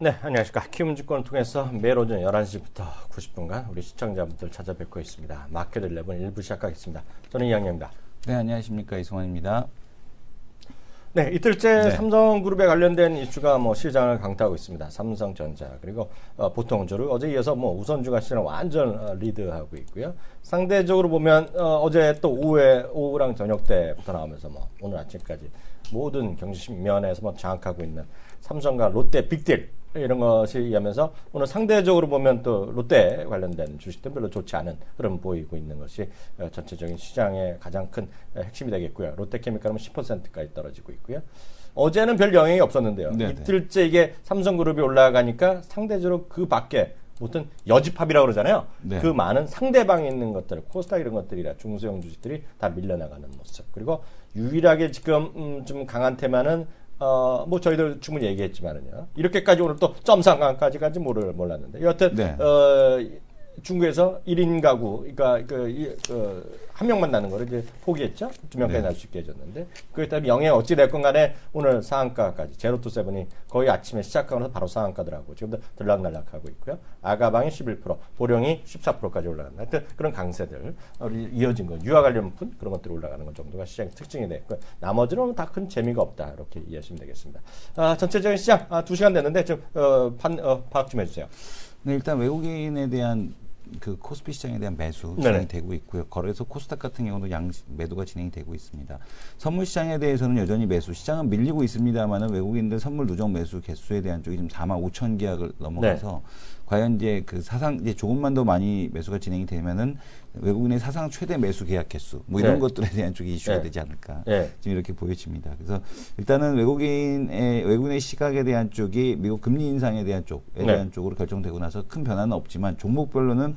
네, 안녕하십니까. 키움증권을 통해서 매일 오전 11시부터 90분간 우리 시청자분들 찾아뵙고 있습니다. 마켓 11 1부 시작하겠습니다. 저는 이양현입니다. 네, 안녕하십니까. 이승환입니다. 네, 이틀째 삼성그룹에 관련된 이슈가 시장을 강타하고 있습니다. 삼성전자 그리고 보통주를 어제 이어서 우선주가 시장을 완전 리드하고 있고요. 상대적으로 보면 어제 또 오후랑 저녁 때부터 나오면서 오늘 아침까지 모든 경제면에서 장악하고 있는 삼성과 롯데 빅딜 이런 것이 의하면서 오늘 상대적으로 보면 또 롯데 관련된 주식들 별로 좋지 않은 흐름 보이고 있는 것이 전체적인 시장의 가장 큰 핵심이 되겠고요. 롯데케미칼은 10%까지 떨어지고 있고요. 어제는 별 영향이 없었는데요. 네네. 이틀째 이게 삼성그룹이 올라가니까 상대적으로 그 밖에 무슨 여집합이라고 그러잖아요. 네. 그 많은 상대방에 있는 것들, 코스닥 이런 것들이라 중소형 주식들이 다 밀려나가는 모습. 그리고 유일하게 지금 좀 강한 테마는 저희들 충분히 얘기했지만은요. 이렇게까지 오늘 또 점상강까지 간지 몰랐는데. 여하튼, 네. 중국에서 1인 가구, 그러니까 한 명만 나는 거를 이제 포기했죠. 2명까지 날 수 있게 해줬는데. 그에 따라 영향이 어찌됐건 간에 오늘 상한가까지, 제로투세븐이 거의 아침에 시작하면서 바로 상한가더라고. 지금도 들락날락하고 있고요. 아가방이 11%, 보령이 14%까지 올라간다. 하여튼 그런 강세들, 이어진 거, 유아 관련품, 그런 것들이 올라가는 것 정도가 시장의 특징이 됐고, 나머지는 다 큰 재미가 없다. 이렇게 이해하시면 되겠습니다. 전체적인 시장, 2시간 됐는데, 좀, 파악 좀 해주세요. 네, 일단 외국인에 대한 그 코스피 시장에 대한 매수 진행이 되고 있고요. 거래소 코스닥 같은 경우도 매도가 진행이 되고 있습니다. 선물 시장에 대해서는 여전히 매수, 시장은 밀리고 있습니다만은 외국인들 선물 누적 매수 개수에 대한 쪽이 지금 45,000 계약을 넘어가서 과연 이제 그 사상 이제 조금만 더 많이 매수가 진행이 되면은 외국인의 사상 최대 매수 계약 개수 이런 것들에 대한 쪽이 이슈가 되지 않을까 지금 이렇게 보여집니다. 그래서 일단은 외국인의 시각에 대한 쪽이 미국 금리 인상에 대한 쪽에 대한 쪽으로 결정되고 나서 큰 변화는 없지만 종목별로는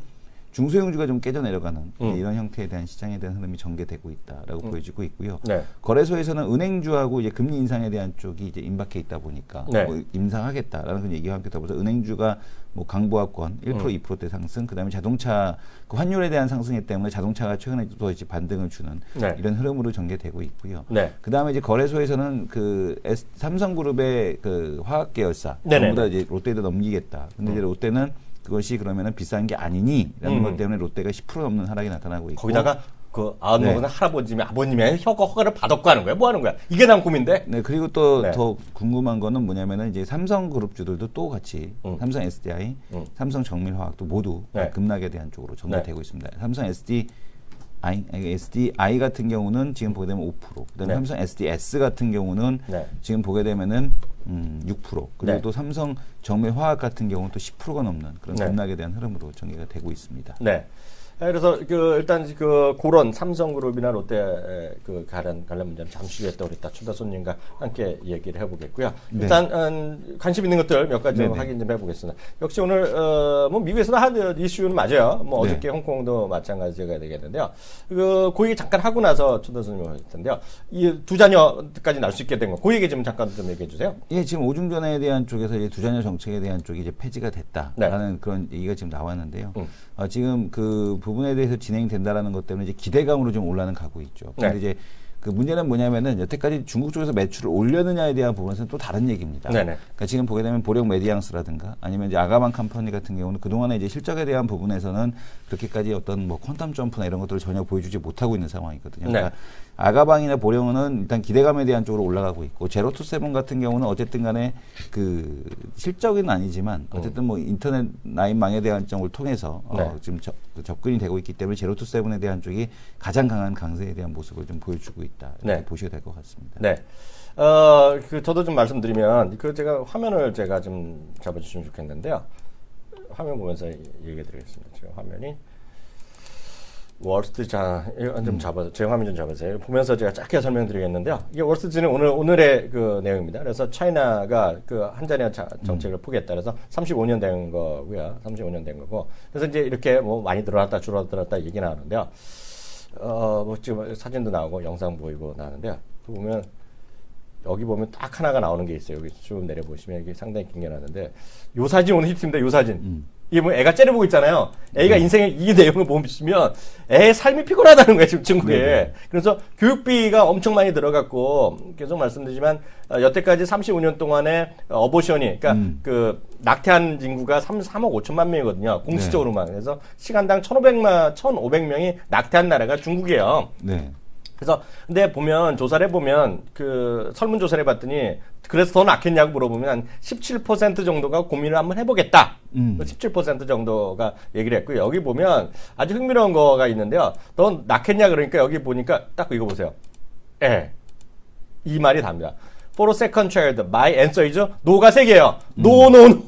중소형주가 좀 깨져 내려가는 이런 형태에 대한 시장에 대한 흐름이 전개되고 있다라고 보여지고 있고요. 거래소에서는 은행주하고 이제 금리 인상에 대한 쪽이 이제 임박해 있다 보니까 임상하겠다라는 그런 얘기와 함께 더불어서 은행주가 강보합권 1% 2%대 상승, 그다음에 자동차 그 환율에 대한 상승에 때문에 자동차가 최근에 또 이제 반등을 주는 이런 흐름으로 전개되고 있고요. 그다음에 이제 거래소에서는 그 삼성그룹의 그 화학 계열사 전부 다 이제 롯데에도 넘기겠다. 근데 이제 롯데는 그것이 그러면은 비싼 게 아니니라는 것 때문에 롯데가 10% 넘는 하락이 나타나고 있고 거기다가 그 먹은 아버님의 허가를 받았고 하는 거야? 뭐 하는 거야? 이게 난 고민인데? 네, 그리고 또 더 궁금한 거는 뭐냐면은 이제 삼성그룹주들도 또 같이 삼성 SDI, 삼성 정밀화학도 모두 급락에 대한 쪽으로 전개되고 있습니다. 삼성 SDI 같은 경우는 지금 보게 되면 5%, 그다음에 삼성 SDS 같은 경우는 지금 보게 되면은 6%, 그리고 또 삼성 정밀화학 같은 경우는 또 10%가 넘는 그런 급락에 대한 흐름으로 전개가 되고 있습니다. 그래서 일단 그런 삼성그룹이나 롯데 관련 문제는 잠시 후에 또 우리 초대 손님과 함께 얘기를 해보겠고요. 일단 관심 있는 것들 몇 가지 확인 좀 해보겠습니다. 역시 오늘 미국에서도 한 이슈는 맞아요. 어저께 홍콩도 마찬가지가 되겠는데요. 그 얘기 잠깐 하고 나서 초대 손님 할 텐데요. 이 두 자녀까지 날 수 있게 된 거, 그 얘기 좀 잠깐 좀 얘기해 주세요. 예, 지금 오중전에 대한 쪽에서 이제 두 자녀 정책에 대한 쪽이 이제 폐지가 됐다라는 그런 얘기가 지금 나왔는데요. 지금 그 부분에 대해서 진행된다라는 것 때문에 이제 기대감으로 좀 올라는 가고 있죠. 근데 이제 그 문제는 뭐냐면은 여태까지 중국 쪽에서 매출을 올려느냐에 대한 부분에서는 또 다른 얘기입니다. 그러니까 지금 보게 되면 보령 메디앙스라든가 아니면 이제 아가방 컴퍼니 같은 경우는 그동안에 이제 실적에 대한 부분에서는 그렇게까지 어떤 퀄텀 점프나 이런 것들을 전혀 보여주지 못하고 있는 상황이거든요. 그러니까 아가방이나 보령은 일단 기대감에 대한 쪽으로 올라가고 있고 제로투세븐 같은 경우는 어쨌든 간에 그 실적은 아니지만 어쨌든 인터넷 라인망에 대한 쪽을 통해서 지금 접근이 되고 있기 때문에 제로투세븐에 대한 쪽이 가장 강한 강세에 대한 모습을 좀 보여주고 있다. 이렇게 보셔야 될 것 같습니다. 저도 좀 말씀드리면 제가 화면을 좀 잡아주시면 좋겠는데요. 화면 보면서 얘기해 드리겠습니다. 지금 화면이 월스트리트 좀 잡아서 제 화면 좀 잡으세요. 보면서 제가 짧게 설명드리겠는데요. 이게 월스트리트는 오늘의 그 내용입니다. 그래서 차이나가 한 자녀 정책을 포기했다. 그래서 35년 된 거고요. 35년 된 거고. 그래서 이제 이렇게 많이 늘어났다 줄어들었다 얘기 나오는데요. 지금 사진도 나오고 영상 보이고 나오는데요. 보면 여기 보면 딱 하나가 나오는 게 있어요. 여기 쭉 내려보시면 이게 상당히 긴 게 나는데 요 사진 오늘 히트입니다. 요 사진. 이게 뭐 애가 째려보고 있잖아요. 애가 인생의 이 내용을 보시면 애의 삶이 피곤하다는 거예요. 지금 중국에. 네네. 그래서 교육비가 엄청 많이 들어갔고 계속 말씀드리지만 여태까지 35년 동안에 어보션이 그러니까 그 낙태한 인구가 3억 5천만 명이거든요. 공식적으로만. 그래서 시간당 1,500명이 낙태한 나라가 중국이에요. 네. 그래서 근데 보면 조사를 해보면 그 설문조사를 해봤더니 그래서 더 낳겠냐고 물어보면 한 17% 정도가 고민을 한번 해보겠다. 17% 정도가 얘기를 했고요. 여기 보면 아주 흥미로운 거가 있는데요. 너 낳겠냐 그러니까 여기 보니까 딱 이거 보세요. 예. 이 말이 답니다. For a second child, my answer is no가 3개예요. No, no, no.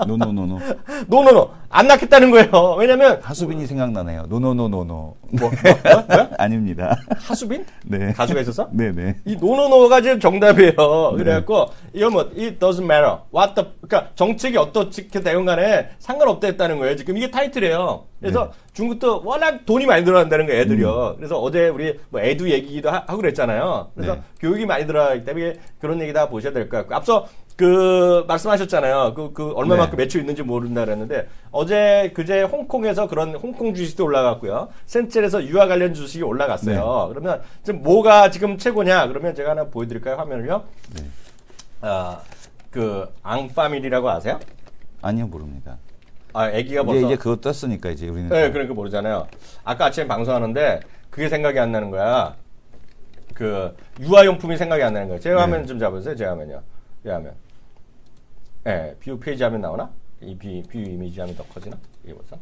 노노노노. 노노노. 안 낳겠다는 거예요. 왜냐면 하수빈이 생각나네요. 노노노노노. 뭐야? 아닙니다. 하수빈? 네. 가수가 있었어? 네네. 이 노노노가 지금 정답이에요. 네. 그래갖고 이거 뭐 it doesn't matter. What the 그러니까 정책이 어떻게 되건 간에 상관없다는 거예요. 지금 이게 타이틀이에요. 그래서 중국도 워낙 돈이 많이 들어간다는 거예요, 애들이요. 그래서 어제 우리 뭐 애도 얘기도 하고 그랬잖아요. 그래서 네. 교육이 많이 들어가기 때문에 그런 얘기 다 보셔야 될 것 같고 앞서 그 말씀하셨잖아요. 그 얼마만큼 매출 있는지 모른다 그랬는데 어제 그제 홍콩에서 그런 홍콩 주식도 올라갔고요. 센첼에서 유아 관련 주식이 올라갔어요. 그러면 지금 뭐가 지금 최고냐? 그러면 제가 하나 보여드릴까요? 화면을요. 네. 그 앙파밀이라고 아세요? 아니요, 모릅니다. 아, 애기가 벌써 이제 그거 떴으니까 이제 우리는. 네, 그러니까 모르잖아요. 아까 아침에 방송하는데 그게 생각이 안 나는 거야. 그 유아용품이 생각이 안 나는 거예요. 제 화면 좀 잡으세요. 제 화면요. 제 화면. 네, 뷰 페이지 하면 나오나? 이 뷰 이미지 하면 더 커지나? 이게 벌써?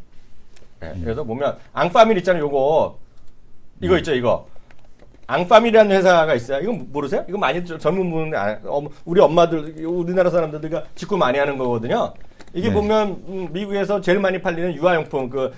네, 그래서 보면 앙파밀 있잖아요. 요거 이거 있죠, 이거. 앙파밀이라는 회사가 있어요. 이거 모르세요? 이거 많이 젊은 분은 우리 엄마들, 우리나라 사람들과 직구 많이 하는 거거든요. 이게 네. 보면 미국에서 제일 많이 팔리는 유아용품 그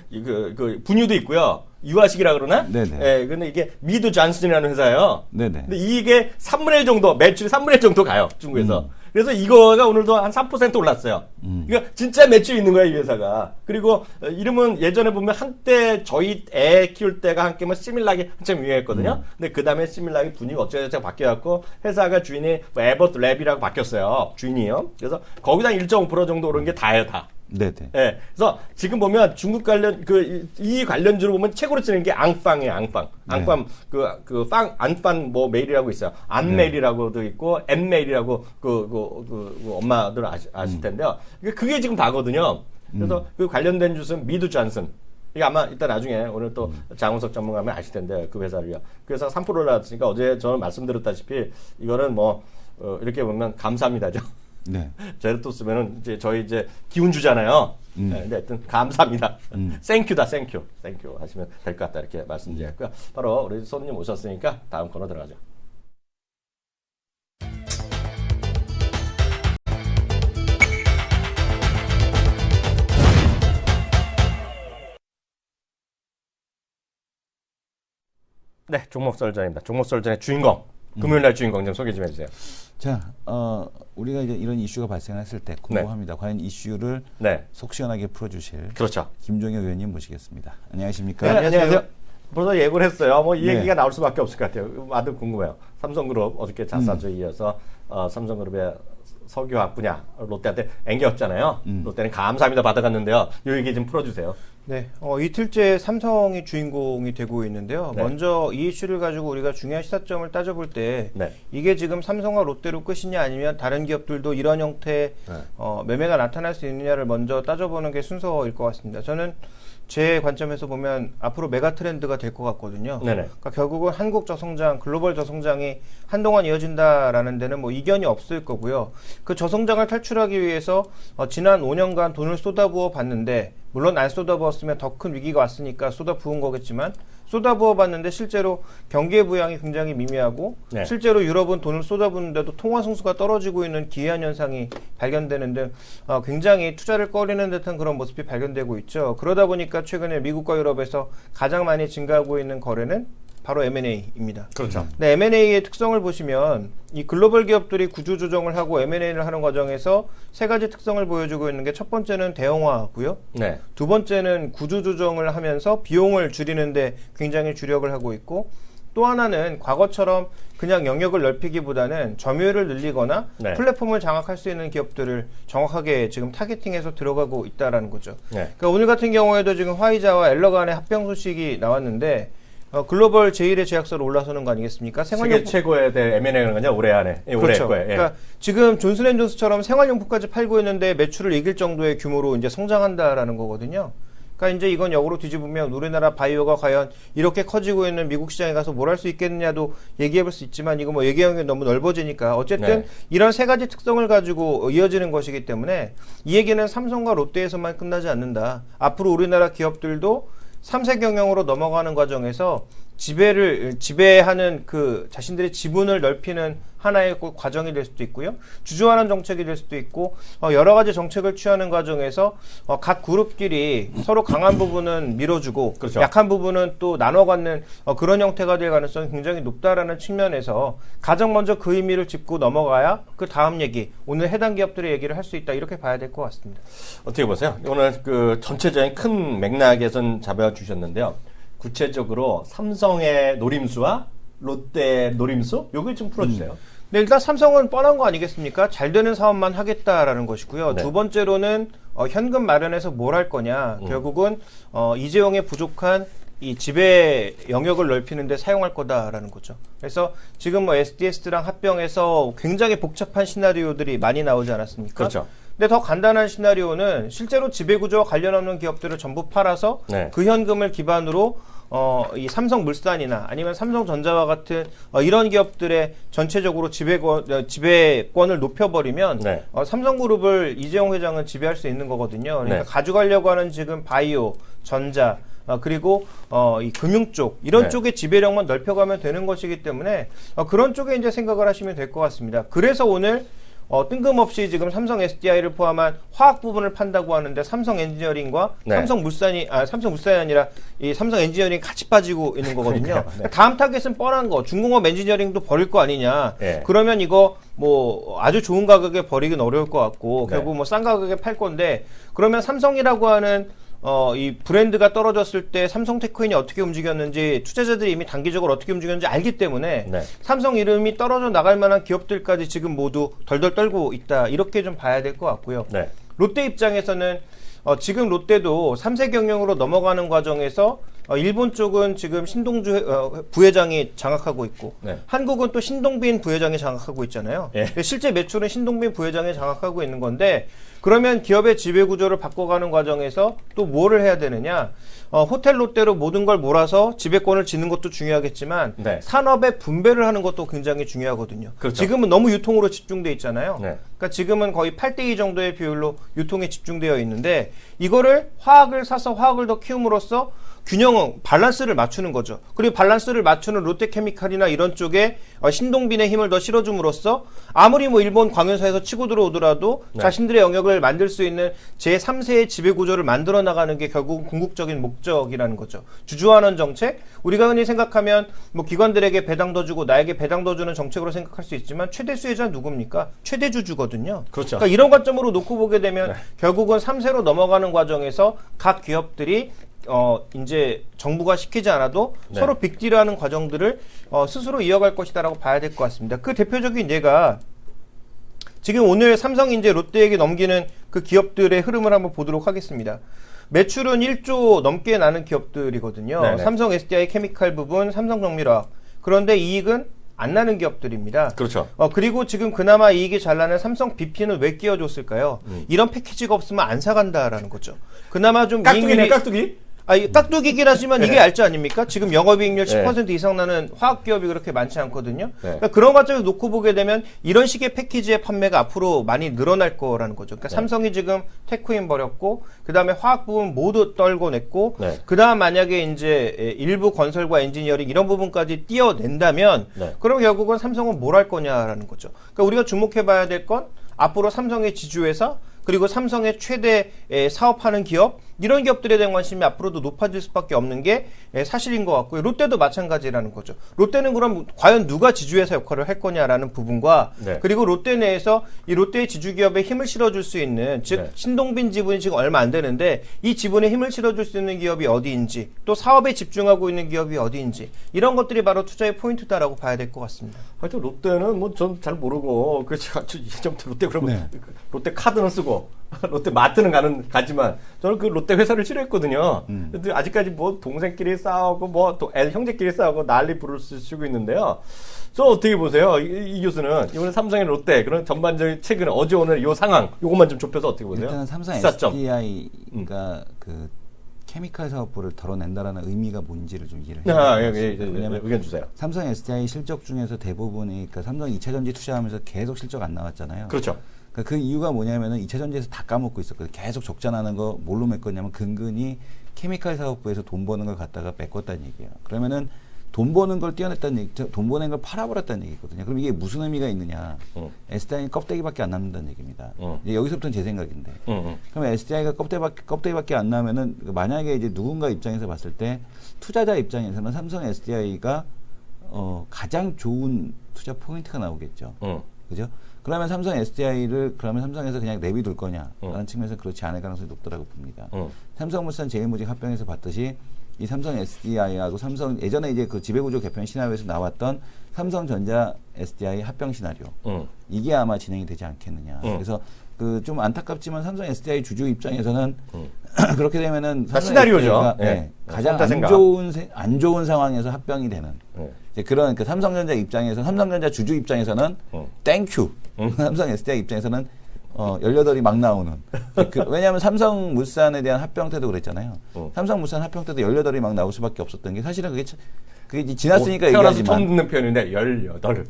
분유도 있고요. 유아식이라 그러나? 네네. 예, 근데 이게 미드 존슨이라는 회사예요. 네네. 근데 이게 3분의 1 정도, 매출이 3분의 1 정도 가요, 중국에서. 그래서 이거가 오늘도 한 3% 올랐어요. 그러니까 진짜 매출이 있는 거야, 이 회사가. 그리고 이름은 예전에 보면 한때 저희 애 키울 때가 함께 뭐 시밀락이 한참 유행했거든요. 근데 그 다음에 시밀락이 분위기가 어쩌고저쩌고 바뀌어갖고 회사가 주인이 뭐 에버트 랩이라고 바뀌었어요. 주인이요. 그래서 거기다 1.5% 정도 오른 게 다예요, 다. 네네. 예. 그래서 지금 보면 중국 관련 이 관련주로 보면 최고로 치는 게 앙팡이에요. 앙팡. 앙팡 안팡 뭐 메일이라고 있어요. 안메일이라고도 있고 엠메일이라고 그 엄마들 아실 텐데요. 그게 지금 다거든요. 그래서 그 관련된 주스는 미드 존슨. 이게 아마 이따 나중에 오늘 또 장우석 전문가면 아실 텐데 그 회사를요. 그래서 3%를 나왔으니까 어제 저는 말씀드렸다시피 이거는 뭐 이렇게 보면 감사합니다죠. 네. 제로또 쓰면은 이제 저희 이제 기운 주잖아요. 네, 근데 하여튼 감사합니다. 땡큐다, 땡큐. 땡큐 하시면 될 것 같다. 이렇게 말씀드렸고요. 바로 우리 손님 오셨으니까 다음 코너 들어가죠. 네, 종목설전입니다. 종목설전의 주인공. 금요일날 주인공 좀 소개 좀 해주세요. 자, 우리가 이제 이런 이슈가 발생했을 때 궁금합니다. 과연 이슈를 속 시원하게 풀어주실 그렇죠. 김종혁 의원님 모시겠습니다. 안녕하십니까? 네, 안녕하세요. 벌써 예고를 했어요. 뭐 이 얘기가 나올 수밖에 없을 것 같아요. 아주 궁금해요. 삼성그룹 어저께 자사주에 이어서 삼성그룹의 석유화학 분야 롯데한테 앵겼잖아요. 롯데는 감사합니다 받아갔는데요. 이 얘기 좀 풀어주세요. 네, 이틀째 삼성이 주인공이 되고 있는데요. 먼저 이 이슈를 가지고 우리가 중요한 시사점을 따져볼 때 이게 지금 삼성과 롯데로 끝이냐 아니면 다른 기업들도 이런 형태의 매매가 나타날 수 있느냐를 먼저 따져보는 게 순서일 것 같습니다. 저는 제 관점에서 보면 앞으로 메가 트렌드가 될 것 같거든요. 그러니까 결국은 한국 저성장, 글로벌 저성장이 한동안 이어진다라는 데는 뭐 이견이 없을 거고요. 그 저성장을 탈출하기 위해서 지난 5년간 돈을 쏟아부어 봤는데 물론 안 쏟아부었으면 더 큰 위기가 왔으니까 쏟아부은 거겠지만 쏟아부어 봤는데 실제로 경기의 부양이 굉장히 미미하고 실제로 유럽은 돈을 쏟아부는데도 통화 승수가 떨어지고 있는 기이한 현상이 발견되는 등 굉장히 투자를 꺼리는 듯한 그런 모습이 발견되고 있죠. 그러다 보니까 최근에 미국과 유럽에서 가장 많이 증가하고 있는 거래는 바로 M&A입니다. 그렇죠. 네, M&A의 특성을 보시면 이 글로벌 기업들이 구조 조정을 하고 M&A를 하는 과정에서 세 가지 특성을 보여주고 있는 게 첫 번째는 대형화고요. 두 번째는 구조 조정을 하면서 비용을 줄이는데 굉장히 주력을 하고 있고 또 하나는 과거처럼 그냥 영역을 넓히기보다는 점유율을 늘리거나 네. 플랫폼을 장악할 수 있는 기업들을 정확하게 지금 타겟팅해서 들어가고 있다라는 거죠. 네. 그러니까 오늘 같은 경우에도 지금 화이자와 엘러 간의 합병 소식이 나왔는데 글로벌 제1의 제약사로 올라서는 거 아니겠습니까? 세계 최고의 M&A는 거냐 올해 안에 올해 그렇죠. 거에. 예. 그러니까 지금 존슨앤존스처럼 생활용품까지 팔고 있는데 매출을 이길 정도의 규모로 이제 성장한다라는 거거든요. 그러니까 이제 이건 역으로 뒤집으면 우리나라 바이오가 과연 이렇게 커지고 있는 미국 시장에 가서 뭘 할 수 있겠느냐도 얘기해볼 수 있지만 이거 뭐 얘기하는 게 너무 넓어지니까 어쨌든 네. 이런 세 가지 특성을 가지고 이어지는 것이기 때문에 이 얘기는 삼성과 롯데에서만 끝나지 않는다. 앞으로 우리나라 기업들도 3세 경영으로 넘어가는 과정에서 지배하는 그 자신들의 지분을 넓히는 하나의 과정이 될 수도 있고요. 주주환원 정책이 될 수도 있고 여러 가지 정책을 취하는 과정에서 각 그룹끼리 서로 강한 부분은 밀어주고 그렇죠. 약한 부분은 또 나눠 갖는 그런 형태가 될 가능성이 굉장히 높다라는 측면에서 가장 먼저 그 의미를 짚고 넘어가야 그 다음 얘기, 오늘 해당 기업들의 얘기를 할 수 있다 이렇게 봐야 될 것 같습니다. 어떻게 보세요? 오늘 그 전체적인 큰 맥락에선 잡아주셨는데요. 구체적으로 삼성의 노림수와 롯데 노림수? 요걸 좀 풀어주세요. 네, 일단 삼성은 뻔한 거 아니겠습니까? 잘 되는 사업만 하겠다라는 것이고요. 네. 두 번째로는 현금 마련해서 뭘 할 거냐. 결국은 이재용의 부족한 이 지배 영역을 넓히는데 사용할 거다라는 거죠. 그래서 지금 뭐 SDS랑 합병해서 굉장히 복잡한 시나리오들이 많이 나오지 않았습니까? 그렇죠. 근데 더 간단한 시나리오는 실제로 지배구조와 관련 없는 기업들을 전부 팔아서 네. 그 현금을 기반으로 이 삼성물산이나 아니면 삼성전자와 같은 이런 기업들의 전체적으로 지배권을 높여버리면 네. 삼성그룹을 이재용 회장은 지배할 수 있는 거거든요. 그러니까 네. 가져가려고 하는 지금 바이오, 전자, 그리고 이 금융 쪽 이런 네. 쪽의 지배력만 넓혀가면 되는 것이기 때문에 그런 쪽에 이제 생각을 하시면 될 것 같습니다. 그래서 오늘 뜬금없이 지금 삼성 SDI를 포함한 화학 부분을 판다고 하는데 삼성 엔지니어링과 네. 삼성물산이 아니라 이 삼성 엔지니어링이 같이 빠지고 있는 거거든요. 네. 다음 타겟은 뻔한 거. 중공업 엔지니어링도 버릴 거 아니냐. 네. 그러면 이거 뭐 아주 좋은 가격에 버리긴 어려울 것 같고 네. 결국 뭐 싼 가격에 팔 건데 그러면 삼성이라고 하는 이 브랜드가 떨어졌을 때 삼성테크인이 어떻게 움직였는지 투자자들이 이미 단기적으로 어떻게 움직였는지 알기 때문에 네. 삼성 이름이 떨어져 나갈 만한 기업들까지 지금 모두 덜덜 떨고 있다. 이렇게 좀 봐야 될 것 같고요. 네. 롯데 입장에서는 지금 롯데도 3세 경영으로 넘어가는 과정에서 일본 쪽은 지금 신동주 부회장이 장악하고 있고 네. 한국은 또 신동빈 부회장이 장악하고 있잖아요. 예. 실제 매출은 신동빈 부회장이 장악하고 있는 건데 그러면 기업의 지배 구조를 바꿔가는 과정에서 또 뭐를 해야 되느냐? 호텔 롯데로 모든 걸 몰아서 지배권을 짓는 것도 중요하겠지만 네. 산업의 분배를 하는 것도 굉장히 중요하거든요. 그렇죠. 지금은 너무 유통으로 집중돼 있잖아요. 네. 그러니까 지금은 거의 8대2 정도의 비율로 유통에 집중되어 있는데 이거를 화학을 사서 화학을 더 키움으로써 균형은 밸런스를 맞추는 거죠. 그리고 밸런스를 맞추는 롯데케미칼이나 이런 쪽에 신동빈의 힘을 더 실어줌으로써 아무리 뭐 일본 광연사에서 치고 들어오더라도 네. 자신들의 영역을 만들 수 있는 제3세의 지배 구조를 만들어 나가는 게 결국 궁극적인 목적이라는 거죠. 주주환원 정책, 우리가 흔히 생각하면 뭐 기관들에게 배당 더 주고 나에게 배당 더 주는 정책으로 생각할 수 있지만 최대 수혜자 누굽니까? 최대 주주거든요. 그렇죠. 그러니까 이런 관점으로 놓고 보게 되면 네. 결국은 3세로 넘어가는 과정에서 각 기업들이 이제 정부가 시키지 않아도 네. 서로 빅딜하는 과정들을 스스로 이어갈 것이다라고 봐야 될 것 같습니다. 그 대표적인 예가 지금 오늘 삼성이 이제 롯데에게 넘기는 그 기업들의 흐름을 한번 보도록 하겠습니다. 매출은 1조 넘게 나는 기업들이거든요. 네네. 삼성 SDI 케미칼 부분, 삼성정밀화학. 그런데 이익은 안 나는 기업들입니다. 그렇죠. 그리고 지금 그나마 이익이 잘 나는 삼성 BP는 왜 끼워줬을까요? 이런 패키지가 없으면 안 사간다라는 거죠. 그나마 좀 깍두기네, 깍두기? 깍두기긴 하지만 이게 알지 아닙니까? 지금 영업이익률 네. 10% 이상 나는 화학기업이 그렇게 많지 않거든요. 네. 그러니까 그런 관점에서 놓고 보게 되면 이런 식의 패키지의 판매가 앞으로 많이 늘어날 거라는 거죠. 그러니까 네. 삼성이 지금 테크인 버렸고, 그 다음에 화학 부분 모두 떨고 냈고, 네. 그 다음 만약에 이제 일부 건설과 엔지니어링 이런 부분까지 띄어낸다면, 네. 그럼 결국은 삼성은 뭘 할 거냐라는 거죠. 그러니까 우리가 주목해 봐야 될 건 앞으로 삼성의 지주회사, 그리고 삼성의 최대 사업하는 기업, 이런 기업들에 대한 관심이 앞으로도 높아질 수밖에 없는 게 사실인 것 같고요. 롯데도 마찬가지라는 거죠. 롯데는 그럼 과연 누가 지주회사 역할을 할 거냐라는 부분과 네. 그리고 롯데 내에서 이 롯데의 지주기업에 힘을 실어줄 수 있는 즉 네. 신동빈 지분이 지금 얼마 안 되는데 이 지분에 힘을 실어줄 수 있는 기업이 어디인지 또 사업에 집중하고 있는 기업이 어디인지 이런 것들이 바로 투자의 포인트다라고 봐야 될 것 같습니다. 하여튼 롯데는 뭐 전 잘 모르고 그 예전부터 롯데 그러면 네. 롯데 카드는 쓰고 롯데 마트는 가지만 저는 그 롯데 회사를 싫어했거든요. 근데 아직까지 뭐 동생끼리 싸우고 뭐 또 형제끼리 싸우고 난리 부를 쓰고 있는데요. 저 어떻게 보세요? 이 교수는 이번에 삼성의 롯데 그런 전반적인 최근 어제 오늘 이 상황 요것만 좀 좁혀서 어떻게 보세요? 일단은 삼성 시사점. SDI가 그 케미칼 사업부를 덜어낸다라는 의미가 뭔지를 좀 이해를 해야 아, 돼요. 예, 왜냐하면 의견 주세요. 삼성 SDI 실적 중에서 대부분이 그러니까 삼성 2차전지 투자하면서 계속 실적 안 나왔잖아요. 그렇죠. 그러니까 그 이유가 뭐냐면은 2차전지에서 다 까먹고 있었거든요. 계속 적자 나는 거 뭘로 메꿨냐면 근근히 케미칼 사업부에서 돈 버는 걸 갖다가 메꿨다는 얘기예요. 그러면은 돈 버는 걸 떼어냈다는 얘기, 돈 버는 걸 팔아버렸다는 얘기거든요. 그럼 이게 무슨 의미가 있느냐? SDI는 껍데기밖에 안 남는다는 얘기입니다. 이제 여기서부터는 제 생각인데. 그럼 SDI가 껍데기밖에 안 나면은 만약에 이제 누군가 입장에서 봤을 때 투자자 입장에서는 삼성 SDI가 가장 좋은 투자 포인트가 나오겠죠. 그죠? 그러면 삼성 SDI를 그러면 삼성에서 그냥 내비둘 거냐라는 측면에서 그렇지 않을 가능성이 높다고 봅니다. 삼성물산 제일모직 합병에서 봤듯이 이 삼성 SDI하고 삼성 예전에 이제 그 지배구조 개편 시나리오에서 나왔던 삼성전자 SDI 합병 시나리오 이게 아마 진행이 되지 않겠느냐. 그래서 그 좀 안타깝지만 삼성 SDI 주주 입장에서는 그렇게 되면은 시나리오죠. 네, 가장 안 좋은 상황에서 합병이 되는 이제 그런 그 삼성전자 입장에서 삼성전자 주주 입장에서는 땡큐 삼성 SDI 입장에서는 18이 막 나오는. 왜냐하면 삼성물산에 대한 합병 때도 그랬잖아요. 삼성물산 합병 때도 18이 막 나올 수밖에 없었던 게 사실은 그게 이제 지났으니까 태어나서 얘기하지만. 처음 듣는 표현인데 18.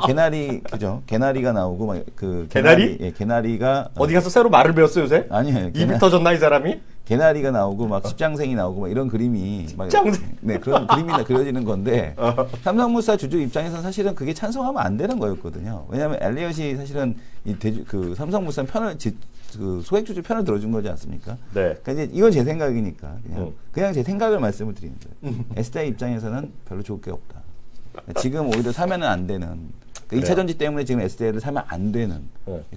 개나리, 그죠? 개나리가 나오고, 막, 개나리? 예, 개나리가. 어디 가서 새로 말을 배웠어요, 요새? 아니에요. 입이 터졌나, 이 사람이? 개나리가 나오고, 막, 십장생이 나오고, 막, 이런 그림이. 네, 그런 그림이 그려지는 건데, 삼성물산 주주 입장에서는 사실은 그게 찬성하면 안 되는 거였거든요. 왜냐하면 엘리엇이 사실은 삼성물산 편을, 그 소액주주 편을 들어준 거지 않습니까? 네. 그러니까 이제 이건 제 생각이니까 그냥 제 생각을 말씀을 드리는 거예요. SDI 입장에서는 별로 좋을 게 없다. 지금 오히려 사면은 안 되는 그러니까 2차전지 때문에 지금 SDI를 사면 안 되는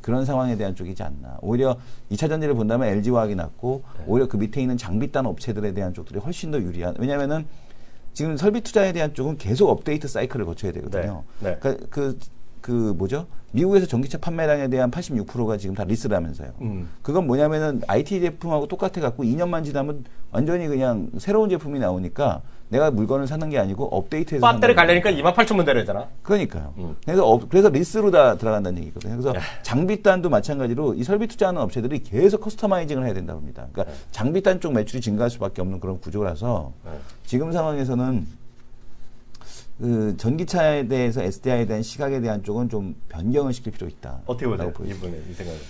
그런 상황에 대한 쪽이지 않나. 오히려 2차전지를 본다면 LG화학이 낫고 오히려 그 밑에 있는 장비단 업체들에 대한 쪽들이 훨씬 더 유리한. 왜냐하면은 지금 설비 투자에 대한 쪽은 계속 업데이트 사이클을 거쳐야 되거든요. 네. 그 뭐죠? 미국에서 전기차 판매량에 대한 86%가 지금 다 리스라면서요. 그건 뭐냐면은 IT 제품하고 똑같아 갖고 2년만 지나면 완전히 그냥 새로운 제품이 나오니까 내가 물건을 사는 게 아니고 업데이트해서 배터리 가려니까 28,000원 되려잖아. 그러니까요. 그래서 리스로 다 들어간다는 얘기거든요. 그래서 장비단도 마찬가지로 이 설비 투자하는 업체들이 계속 커스터마이징을 해야 된다고 합니다. 그러니까 장비단 쪽 매출이 증가할 수밖에 없는 그런 구조라서 지금 상황에서는 그 전기차에 대해서 SDI에 대한 시각에 대한 쪽은 좀 변경을 시킬 필요 있다. 어떻게 보세요? 이분의 이 생각은.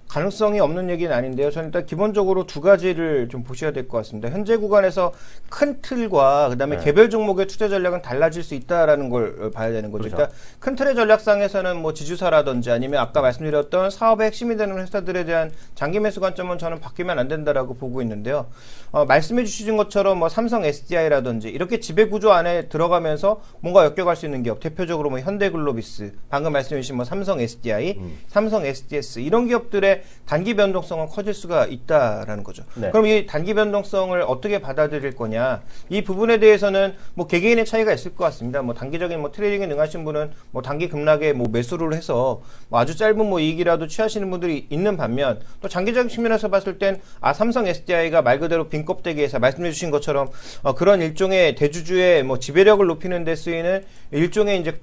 가능성이 없는 얘기는 아닌데요. 저는 일단 기본적으로 두 가지를 좀 보셔야 될 것 같습니다. 현재 구간에서 큰 틀과 그다음에 개별 종목의 투자 전략은 달라질 수 있다라는 걸 봐야 되는 거죠. 그렇죠. 그러니까 큰 틀의 전략상에서는 뭐 지주사라든지 아니면 아까 말씀드렸던 사업의 핵심이 되는 회사들에 대한 장기 매수 관점은 저는 바뀌면 안 된다라고 보고 있는데요. 말씀해 주신 것처럼 뭐 삼성 SDI라든지 이렇게 지배 구조 안에 들어가면서 뭔가 엮여갈 수 있는 기업, 대표적으로 뭐 현대글로비스, 방금 말씀해 주신 뭐 삼성 SDI, 삼성 SDS 이런 기업들의 단기 변동성은 커질 수가 있다라는 거죠. 네. 그럼 이 단기 변동성을 어떻게 받아들일 거냐? 이 부분에 대해서는 뭐 개개인의 차이가 있을 것 같습니다. 뭐 단기적인 뭐 트레이딩에 능하신 분은 뭐 단기 급락에 뭐 매수를 해서 뭐 아주 짧은 뭐 이익이라도 취하시는 분들이 있는 반면 또 장기적인 측면에서 봤을 땐 삼성 SDI가 말 그대로 빈 껍데기에서 말씀해 주신 것처럼 그런 일종의 대주주의 뭐 지배력을 높이는 데 쓰이는 일종의 이제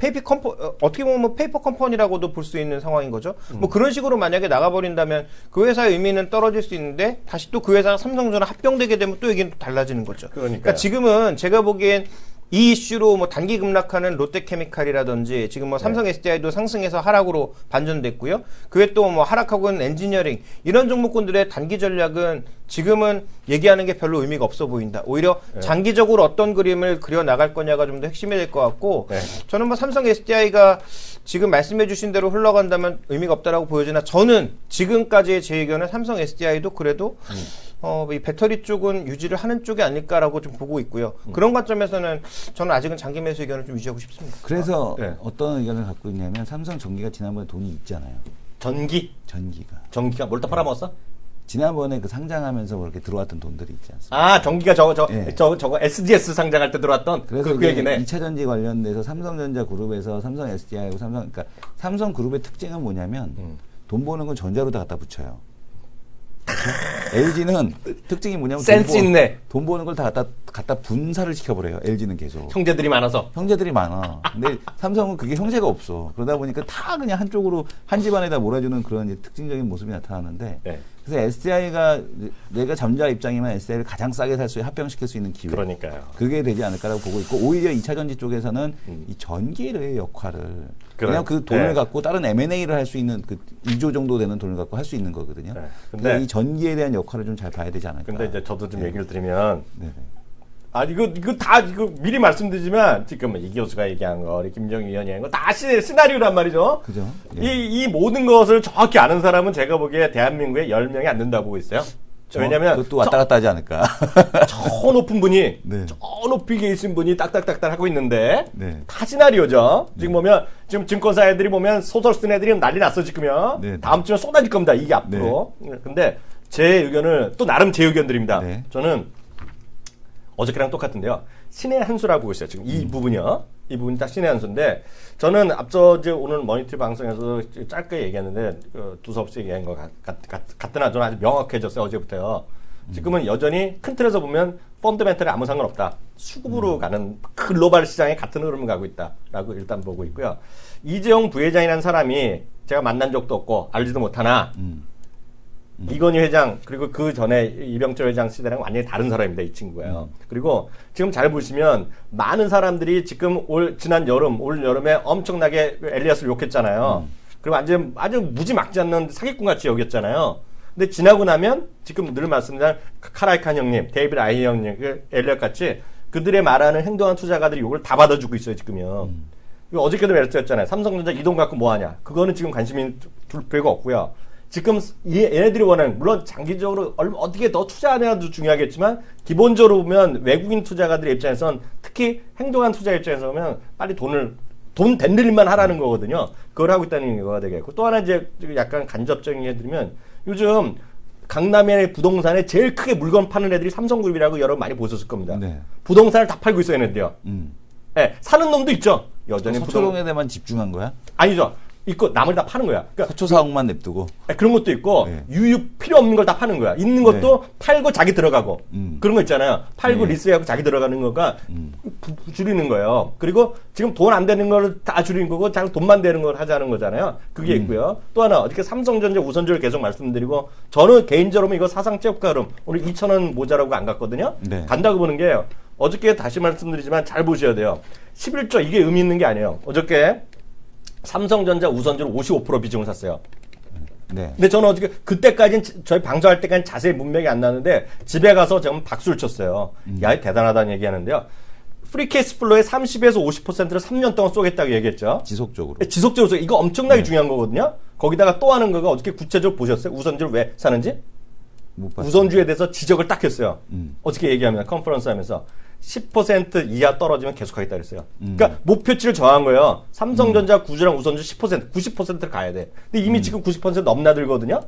어떻게 보면 뭐 페이퍼 컴퍼니라고도 볼 수 있는 상황인 거죠. 뭐 그런 식으로 만약에 나가버린다면 그 회사의 의미는 떨어질 수 있는데 다시 또 그 회사가 삼성전화 합병되게 되면 또 얘기는 또 달라지는 거죠. 그러니까요. 그러니까 지금은 제가 보기엔 이 이슈로 뭐 단기 급락하는 롯데케미칼이라든지 지금 뭐 삼성 SDI도 상승해서 하락으로 반전됐고요. 그 외 또 뭐 하락하고 있는 엔지니어링 이런 종목군들의 단기 전략은 지금은 얘기하는 게 별로 의미가 없어 보인다. 오히려 장기적으로 어떤 그림을 그려 나갈 거냐가 좀 더 핵심이 될 것 같고 저는 뭐 삼성 SDI가 지금 말씀해 주신 대로 흘러간다면 의미가 없다라고 보여지나 저는 지금까지의 제 의견은 삼성 SDI도 그래도 이 배터리 쪽은 유지를 하는 쪽이 아닐까라고 좀 보고 있고요. 그런 관점에서는 저는 아직은 장기 매수 의견을 좀 유지하고 싶습니다. 그래서 어떤 의견을 갖고 있냐면 삼성전기가 지난번에 돈이 있잖아요. 전기가 뭘 다 팔아먹었어? 지난번에 그 상장하면서 그렇게 들어왔던 돈들이 있지 않습니까? 아, 전기가 저거 SDS 상장할 때 들어왔던 그래서 그 얘기네. 2차 전지 관련돼서 삼성전자 그룹에서 삼성 SDI하고 그러니까 삼성 그룹의 특징은 뭐냐면 돈 버는 건 전자로 다 갖다 붙여요. LG는 특징이 뭐냐면 센스 있네. 돈 버는 걸 다 갖다 분사를 시켜버려요. LG는 계속. 형제들이 많아서. 형제들이 많아. 근데 삼성은 그게 형제가 없어. 그러다 보니까 다 그냥 한쪽으로 한 집안에다 몰아주는 그런 이제 특징적인 모습이 나타나는데 그래서 SDI가 내가 잠자 입장이면 SDI를 가장 싸게 살 수 있는 합병시킬 수 있는 기회. 그러니까요. 그게 되지 않을까라고 보고 있고 오히려 2차 전지 쪽에서는 이 전기의 역할을 그냥 그 돈을 갖고 다른 M&A를 할 수 있는 그 2조 정도 되는 돈을 갖고 할 수 있는 거거든요. 근데 이 전기에 대한 역할을 좀 잘 봐야 되지 않을까. 근데 이제 저도 좀 얘기를 드리면 이거 다 미리 말씀드리지만 지금 이 교수가 얘기한 거, 우리 김정희 의원이 한 거 다 시나리오란 말이죠. 그죠? 이 모든 것을 정확히 아는 사람은 제가 보기에 대한민국에 10명이 안 된다고 보고 있어요. 왜냐면 그것도 왔다 갔다 하지 않을까. 저 높은 분이 저 높이 계신 분이 딱딱딱딱 하고 있는데 다 시나리오죠. 지금 보면 지금 증권사 애들이 보면 소설 쓴 애들이 난리 났어 지금요. 다음 주에 쏟아질 겁니다. 이게 앞으로. 근데 제 의견은 또 나름 제 의견들입니다. 저는 어저께랑 똑같은데요. 신의 한 수라고 보고 있어요. 지금 이 부분이요. 이 부분이 딱 신의 한 수인데 저는 앞서 이제 오늘 머니터리 방송에서 짧게 얘기했는데 두서없이 얘기한 것 같으나 저는 아주 명확해졌어요. 어제부터요. 지금은 여전히 큰 틀에서 보면 펀더멘털에 아무 상관없다. 수급으로 가는 글로벌 시장에 같은 흐름을 가고 있다라고 일단 보고 있고요. 이재용 부회장이라는 사람이 제가 만난 적도 없고 알지도 못하나 이건희 회장 그리고 그 전에 이병철 회장 시대랑 완전히 다른 사람입니다. 이 친구가요. 그리고 지금 잘 보시면 많은 사람들이 지금 올 여름에 엄청나게 엘리아스를 욕했잖아요. 그리고 아주 무지막지 않는 사기꾼 같이 여겼잖아요. 근데 지나고 나면 지금 늘 말씀드린 카라이칸 형님, 데이비드 아이 형님, 엘리엇 같이 그들의 말하는 행동한 투자가들이 욕을 다 받아주고 있어요. 지금요. 어저께도 말씀드렸잖아요. 삼성전자 이 돈 갖고 뭐 하냐. 그거는 지금 관심이 둘 필요가 없고요. 지금 얘네들이 원하는 물론 장기적으로 어떻게 더 투자하냐도 중요하겠지만 기본적으로 보면 외국인 투자가들의 입장에선 특히 행동한 투자 입장에서 보면 빨리 돈 된 일만 하라는 거거든요. 그걸 하고 있다는 거가 되겠고 또 하나 이제 약간 간접적인 얘기 해드리면 요즘 강남의 부동산에 제일 크게 물건 파는 애들이 삼성그룹이라고 여러분 많이 보셨을 겁니다. 부동산을 다 팔고 있어요, 얘네들이요. 사는 놈도 있죠. 여전히 서초동에 대만 집중한 거야? 아니죠. 있고 나머지 다 파는 거야. 그러니까 서초 사옥만 냅두고. 그런 것도 있고 유유 필요 없는 걸 다 파는 거야. 있는 것도 팔고 자기 들어가고 그런 거 있잖아요. 팔고 리스하고 자기 들어가는 거가 줄이는 거예요. 그리고 지금 돈 안 되는 걸 다 줄이는 거고 자기 돈만 되는 걸 하자는 거잖아요. 그게 있고요. 또 하나 어떻게 삼성전자 우선주를 계속 말씀드리고 저는 개인적으로 이거 사상 최고가 흐름 오늘 2,000원 모자라고 안 갔거든요. 간다고 보는 게 어저께 다시 말씀드리지만 잘 보셔야 돼요. 11조 이게 의미 있는 게 아니에요. 어저께 삼성전자 우선주를 55% 비중을 샀어요. 근데 저는 어저께 그때까지는 저희 방송할 때까지 자세히 문맥이 안 나는데 집에 가서 제가 박수를 쳤어요. 야, 대단하다는 얘기하는데요. 프리캐시 플로의 30에서 50%를 3년 동안 쏘겠다고 얘기했죠. 지속적으로. 지속적으로 이거 엄청나게 중요한 거거든요. 거기다가 또 하는 거가 어저께 구체적으로 보셨어요? 우선주를 왜 사는지? 우선주에 대해서 지적을 딱 했어요. 어저께 얘기하면 컨퍼런스 하면서 10% 이하 떨어지면 계속하겠다 그랬어요. 그러니까 목표치를 정한 거예요. 삼성전자 구주랑 우선주 10%, 90%를 가야 돼. 근데 이미 지금 90% 넘나들거든요.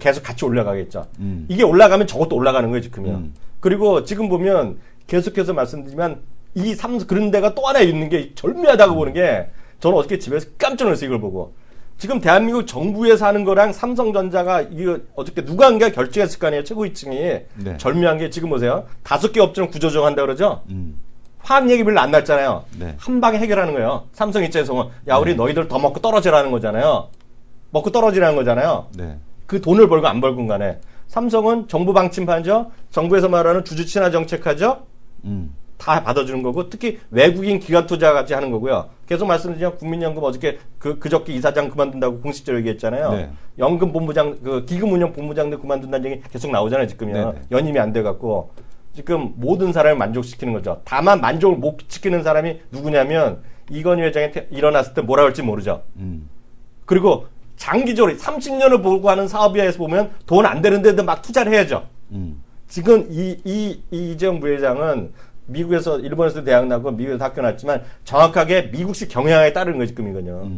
계속 같이 올라가겠죠. 이게 올라가면 저것도 올라가는 거예요, 지금요. 그리고 지금 보면 계속해서 말씀드리면 그런 데가 또 하나 있는 게 절묘하다고 보는 게 저는 어저께 집에서 깜짝 놀랐어요, 이걸 보고. 지금 대한민국 정부에서 하는 거랑 삼성전자가 이거 어저께 누가 한 게 결정했을 거 아니에요. 최고위층이. 절묘한 게 지금 보세요. 5개 업종 구조조정한다 그러죠. 화학 얘기 별로 안 났잖아요. 한 방에 해결하는 거예요. 삼성 입장에서 야 우리 너희들 더 먹고 떨어지라는 거잖아요. 먹고 떨어지라는 거잖아요. 그 돈을 벌고 안 벌건 간에. 삼성은 정부 방침하죠. 정부에서 말하는 주주 친화 정책하죠. 다 받아주는 거고 특히 외국인 기관 투자같이 하는 거고요. 계속 말씀드리면 국민연금 어저께 그저께 이사장 그만둔다고 공식적으로 얘기했잖아요. 네. 연금 본부장 기금운용 본부장들 그만둔다는 얘기 계속 나오잖아요. 지금요. 네. 연임이 안 돼갖고 지금 모든 사람을 만족시키는 거죠. 다만 만족을 못 시키는 사람이 누구냐면 이건희 회장이 일어났을 때 뭐라 할지 모르죠. 그리고 장기적으로 30년을 보고 하는 사업에서 보면 돈 안 되는데도 막 투자를 해야죠. 지금 이재용 부회장은 미국에서 일본에서 대학 나고 미국에서 학교 나왔지만 정확하게 미국식 경영에 따르는 거지 지금 이거요.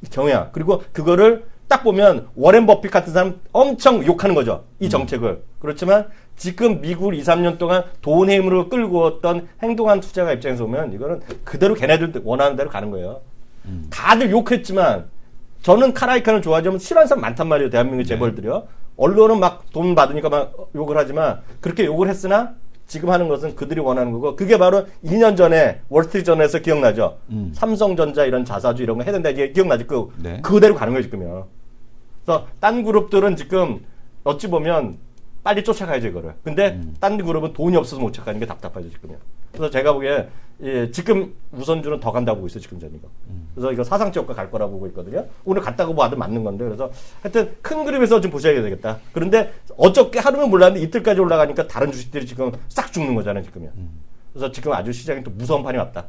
경영. 그리고 그거를 딱 보면 워렌 버핏 같은 사람 엄청 욕하는 거죠. 이 정책을. 그렇지만 지금 미국을 2, 3년 동안 돈의 힘으로 끌고 왔던 행동한 투자가 입장에서 보면 이거는 그대로 걔네들 원하는 대로 가는 거예요. 다들 욕했지만 저는 카라이칸을 좋아하지만 싫어하는 사람 많단 말이에요. 대한민국 재벌들이요. 언론은 막 돈 받으니까 막 욕을 하지만 그렇게 욕을 했으나 지금 하는 것은 그들이 원하는 거고 그게 바로 2년 전에 월스트리트저널에서 기억나죠. 삼성전자 이런 자사주 이런 거 해야 이게 기억나죠. 그대로 가는 거예요 지금요. 그래서 딴 그룹들은 지금 어찌 보면 빨리 쫓아가야죠 이거를. 근데 딴 그룹은 돈이 없어서 못 쫓아가는 게 답답하죠 지금요. 그래서 제가 보기에 지금 우선주는 더 간다고 보고 있어요 지금 전 이거. 그래서 이거 사상적 효과 갈 거라고 보고 있거든요. 오늘 갔다고 봐도 맞는 건데 그래서 하여튼 큰 그림에서 좀 보셔야 되겠다. 그런데 어저께 하루면 몰랐는데 이틀까지 올라가니까 다른 주식들이 지금 싹 죽는 거잖아요 지금요. 그래서 지금 아주 시장에 또 무서운 판이 왔다.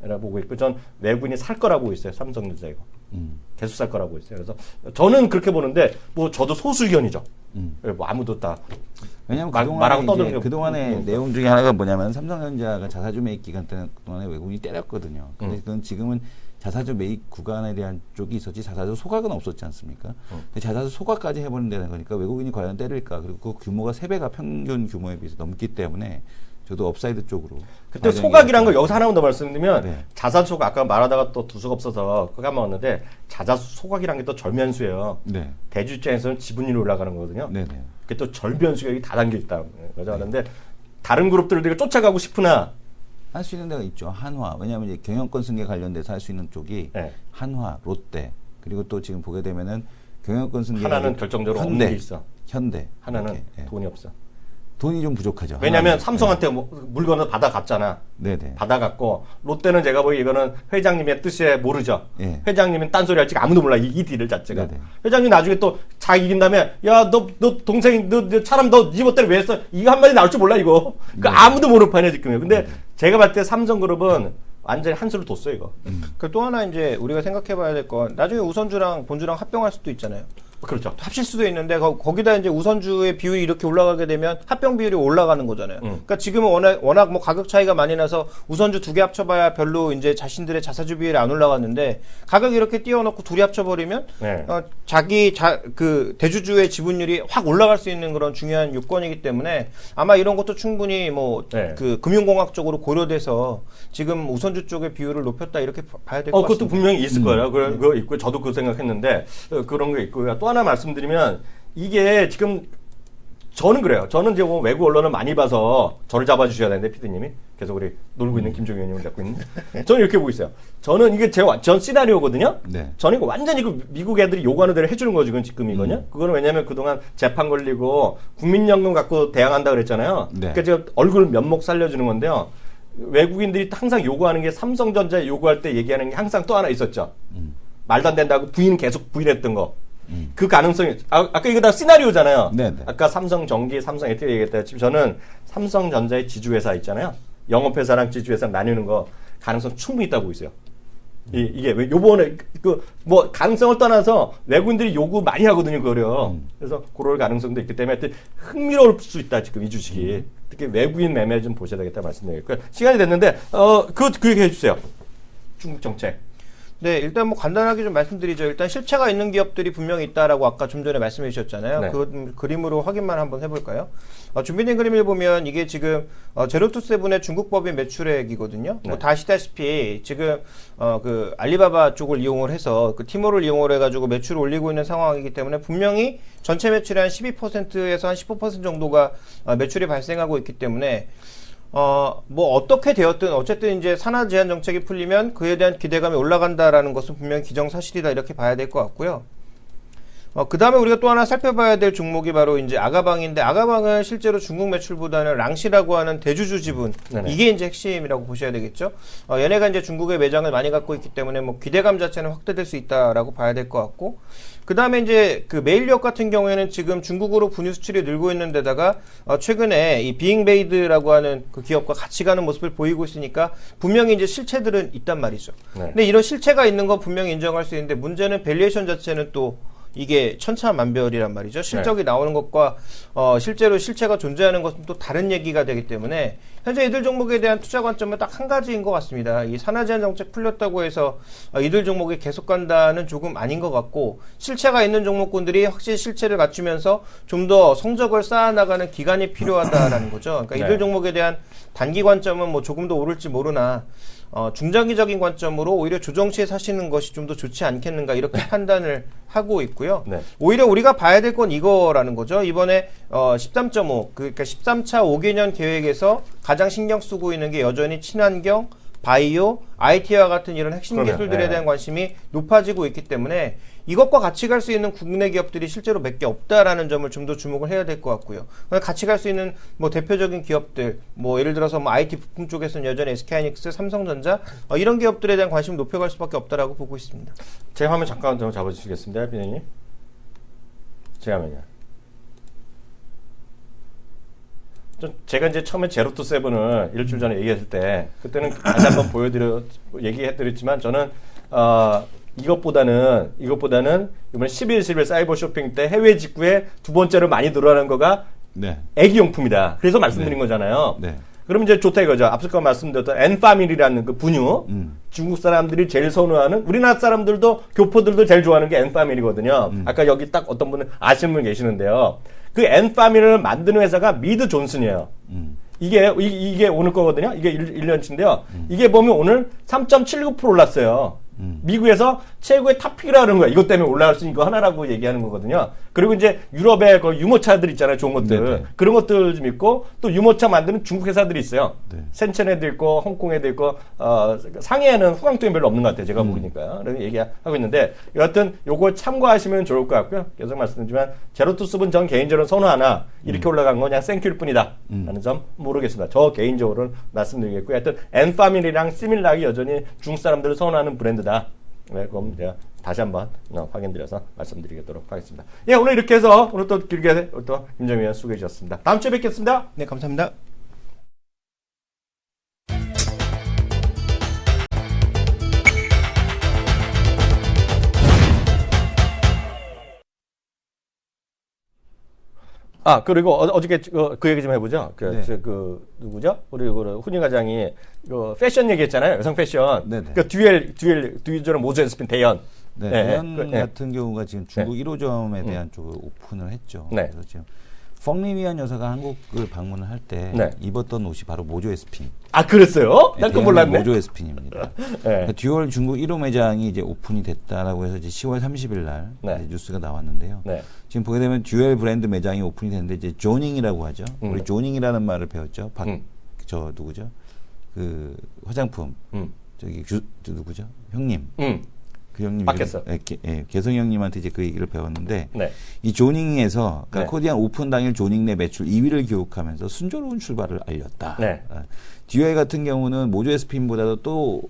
라고 보고 있고 전 외국인이 살 거라고 보고 있어요 삼성전자 이거. 계속 살 거라고 있어요. 그래서 저는 그렇게 보는데 뭐 저도 소수 의견이죠. 뭐 아무도 다 왜냐하면 그동안의 내용 중에 하나가 뭐냐면 삼성전자가 자사주 매입 기간 때는 그동안에 외국인이 때렸거든요. 근데 그건 지금은 자사주 매입 구간에 대한 쪽이 있었지 자사주 소각은 없었지 않습니까? 근데 자사주 소각까지 해버린다는 거니까 외국인이 과연 때릴까? 그리고 그 규모가 3배가 평균 규모에 비해서 넘기 때문에 저도 업사이드 쪽으로. 그때 소각이란 걸 여기서 하나만 더 말씀드리면 자사주 소각 아까 말하다가 또 두수가 없어서 그거 까먹었는데 자사주 소각이란 게 또 절면수예요. 대주 입장에서는 지분율이 올라가는 거거든요. 그게 또 절면수가 여기 다 담겨 있다는 거죠. 그런데 다른 그룹들을 되게 쫓아가고 싶으나 할 수 있는 데가 있죠. 한화. 왜냐하면 이제 경영권 승계 관련돼서 할 수 있는 쪽이 한화, 롯데 그리고 또 지금 보게 되면은 경영권 승계 하나는 결정적으로 없는 게 있어. 현대. 하나는 돈이 없어. 돈이 좀 부족하죠. 왜냐하면 삼성한테 물건을 받아갔잖아. 받아갔고 롯데는 제가 보기 이거는 회장님의 뜻에 모르죠. 회장님은 딴소리 할지 아무도 몰라 이 딜을 자체가. 회장님 나중에 또 자기 이긴 다음에 야 너 동생 너 사람 너 네 멋대로 왜 했어? 이거 한마디 나올 줄 몰라 이거. 그러니까 아무도 모르는 판이야 지금요. 근데 제가 봤을 때 삼성그룹은 완전히 한수를 뒀어 이거. 그 또 하나 이제 우리가 생각해봐야 될 건 나중에 우선주랑 본주랑 합병할 수도 있잖아요. 그렇죠. 합칠 수도 있는데 거기다 이제 우선주의 비율이 이렇게 올라가게 되면 합병 비율이 올라가는 거잖아요. 그러니까 지금은 워낙 뭐 가격 차이가 많이 나서 우선주 2개 합쳐봐야 별로 이제 자신들의 자사주 비율이 안 올라갔는데 가격이 이렇게 띄워놓고 둘이 합쳐버리면 그 대주주의 지분율이 확 올라갈 수 있는 그런 중요한 요건이기 때문에 아마 이런 것도 충분히 뭐 그 금융공학적으로 고려돼서 지금 우선주 쪽의 비율을 높였다 이렇게 봐야 될 것 같습니다. 그것도 분명히 있을 거예요. 그거 있고 저도 그 생각했는데 그런 게 있고요. 또 하나 말씀드리면 이게 지금 저는 그래요. 저는 이제 뭐 외국 언론을 많이 봐서 저를 잡아주셔야 되는데 피디님이 계속 우리 놀고 있는 김종현 의원님을 잡고 있는데 저는 이렇게 보고 있어요. 저는 이게 전 시나리오거든요. 저는 이거 완전히 그 미국 애들이 요구하는 대로 해주는 거죠. 지금 이거냐. 그거는 왜냐하면 그동안 재판 걸리고 국민연금 갖고 대항한다 그랬잖아요. 그러니까 제가 얼굴 면목 살려주는 건데요. 외국인들이 항상 요구하는 게 삼성전자 요구할 때 얘기하는 게 항상 또 하나 있었죠. 말도 안 된다고 계속 부인했던 거. 그 가능성이 아까 이거 다 시나리오잖아요. 아까 삼성전기, 삼성 에티 얘기했다. 지금 저는 삼성전자의 지주회사 있잖아요. 영업회사랑 지주회사 나뉘는 거 가능성 충분히 있다고 보고 있어요. 이게 왜 요번에 그 뭐 가능성을 떠나서 외국인들이 요구 많이 하거든요, 그거요. 그래서 그럴 가능성도 있기 때문에 흥미로울 수 있다 지금 이 주식이. 특히 외국인 매매 좀 보셔야 되겠다 말씀드리겠고요. 시간이 됐는데 그 얘기 해주세요. 중국 정책. 네, 일단 뭐 간단하게 좀 말씀드리죠. 일단 실체가 있는 기업들이 분명히 있다라고 아까 좀 전에 말씀해 주셨잖아요. 그 그림으로 확인만 한번 해볼까요? 준비된 그림을 보면 이게 지금 제로투세븐의 중국 법인 매출액이거든요. 뭐 다 아시다시피 지금 그 알리바바 쪽을 이용을 해서 그 티모를 이용을 해가지고 매출을 올리고 있는 상황이기 때문에 분명히 전체 매출의 한 12%에서 한 15% 정도가 매출이 발생하고 있기 때문에 뭐 어떻게 되었든 어쨌든 이제 산하 제한 정책이 풀리면 그에 대한 기대감이 올라간다라는 것은 분명히 기정사실이다 이렇게 봐야 될 것 같고요. 그 다음에 우리가 또 하나 살펴봐야 될 종목이 바로 이제 아가방인데, 아가방은 실제로 중국 매출보다는 랑시라고 하는 대주주 지분, 네네. 이게 이제 핵심이라고 보셔야 되겠죠. 얘네가 이제 중국의 매장을 많이 갖고 있기 때문에 뭐 기대감 자체는 확대될 수 있다라고 봐야 될 것 같고, 그 다음에 이제 그 메일력 같은 경우에는 지금 중국으로 분유 수출이 늘고 있는 데다가 최근에 이 비잉베이드라고 하는 그 기업과 같이 가는 모습을 보이고 있으니까 분명히 이제 실체들은 있단 말이죠. 네. 근데 이런 실체가 있는 건 분명히 인정할 수 있는데, 문제는 밸류에이션 자체는 또 이게 천차만별이란 말이죠. 실적이 나오는 것과 실제로 실체가 존재하는 것은 또 다른 얘기가 되기 때문에 현재 이들 종목에 대한 투자 관점은 딱 한 가지인 것 같습니다. 이 산화 제한 정책 풀렸다고 해서 이들 종목에 계속 간다는 조금 아닌 것 같고, 실체가 있는 종목군들이 확실히 실체를 갖추면서 좀 더 성적을 쌓아나가는 기간이 필요하다라는 거죠. 그러니까 네. 이들 종목에 대한 단기 관점은 뭐 조금 더 오를지 모르나 중장기적인 관점으로 오히려 조정치에 사시는 것이 좀 더 좋지 않겠는가, 이렇게 판단을 하고 있고요. 네. 오히려 우리가 봐야 될 건 이거라는 거죠. 이번에 13.5, 그러니까 13차 5개년 계획에서 가장 신경 쓰고 있는 게 여전히 친환경, 바이오, IT와 같은 이런 핵심 그러네요. 기술들에 네. 대한 관심이 높아지고 있기 때문에 이것과 같이 갈 수 있는 국내 기업들이 실제로 몇 개 없다라는 점을 좀 더 주목을 해야 될 것 같고요. 같이 갈 수 있는 뭐 대표적인 기업들, 뭐 예를 들어서 뭐 IT 부품 쪽에서는 여전히 SK하이닉스, 삼성전자 이런 기업들에 대한 관심을 높여갈 수밖에 없다라고 보고 있습니다. 제 화면 잠깐 좀 잡아주시겠습니다, 비님? 제 화면이요. 제가 이제 처음에 제로투 세븐을 일주일 전에 얘기했을 때, 그때는 다시 한번 얘기해드렸지만, 저는 이것보다는 이번에 11.11 사이버 쇼핑 때 해외 직구에 두 번째로 많이 늘어나는 거가 네. 애기용품이다. 그래서 말씀드린 거잖아요. 네. 그럼 이제 좋다 이거죠. 앞서 말씀드렸던 엔파밀이라는 그 분유, 중국 사람들이 제일 선호하는, 우리나라 사람들도 교포들도 제일 좋아하는 게 엔파밀이거든요. 아까 여기 딱 어떤 분은 아시는 분 계시는데요. 그 엔파밀을 만드는 회사가 미드 존슨이에요. 이게 오늘 거거든요. 이게 1년치인데요. 이게 보면 오늘 3.79% 올랐어요. 미국에서 최고의 탑픽이라는 거야. 이것 때문에 올라갈 수 있는 거 하나라고 얘기하는 거거든요. 그리고 이제 유럽의 그 유모차들 있잖아요. 좋은 것들. 네네. 그런 것들 좀 있고, 또 유모차 만드는 중국 회사들이 있어요. 네. 센첸에도 있고, 홍콩에도 있고, 상해에는 후광통이 별로 없는 것 같아요. 제가 모르니까요. 그런 얘기하고 있는데, 여하튼 요거 참고하시면 좋을 것 같고요. 계속 말씀드리지만, 제로투습은 전 개인적으로 선호하나, 이렇게 올라간 건 그냥 땡큐일 뿐이다. 라는 점 모르겠습니다. 저 개인적으로는 말씀드리겠고요. 하여튼, 엔파밀이랑 시밀락이 여전히 중국 사람들을 선호하는 브랜드다. 네, 그럼 제가 다시 한번 확인드려서 말씀드리도록 하겠습니다. 예, 오늘 이렇게 해서 오늘 또 길게 또 김정민 의원 수고해 주셨습니다. 다음 주에 뵙겠습니다. 네, 감사합니다. 그리고 어저께 그 얘기 좀 해보죠. 네. 누구죠? 우리 훈이 과장이 패션 얘기했잖아요. 여성 패션. 네네. 그 듀얼저는 모조에스핀 대연. 네, 네. 대연 같은 경우가 지금 중국 1호점에 대한 쪽을 오픈을 했죠. 네. 그래서 지금 펑리미안 여사가 한국을 방문을 할 때 네. 입었던 옷이 바로 모조 에스핀. 그랬어요? 난 그거 몰랐네. 모조 에스핀입니다. 네. 그러니까 듀얼 중국 1호 매장이 이제 오픈이 됐다라고 해서 이제 10월 30일 날 네. 이제 뉴스가 나왔는데요. 네. 지금 보게 되면 듀얼 브랜드 매장이 오픈이 됐는데 이제 조닝이라고 하죠. 우리 조닝이라는 말을 배웠죠. 저 누구죠? 그 화장품 저기 누구죠? 형님. 그 형님 바뀌었어. 개성 형님한테 이제 그 얘기를 배웠는데 네. 이 조닝에서 그러니까 네. 코디안 오픈 당일 조닝 내 매출 2위를 기록하면서 순조로운 출발을 알렸다. 네. 듀얼 같은 경우는 모조 에스핀보다도 또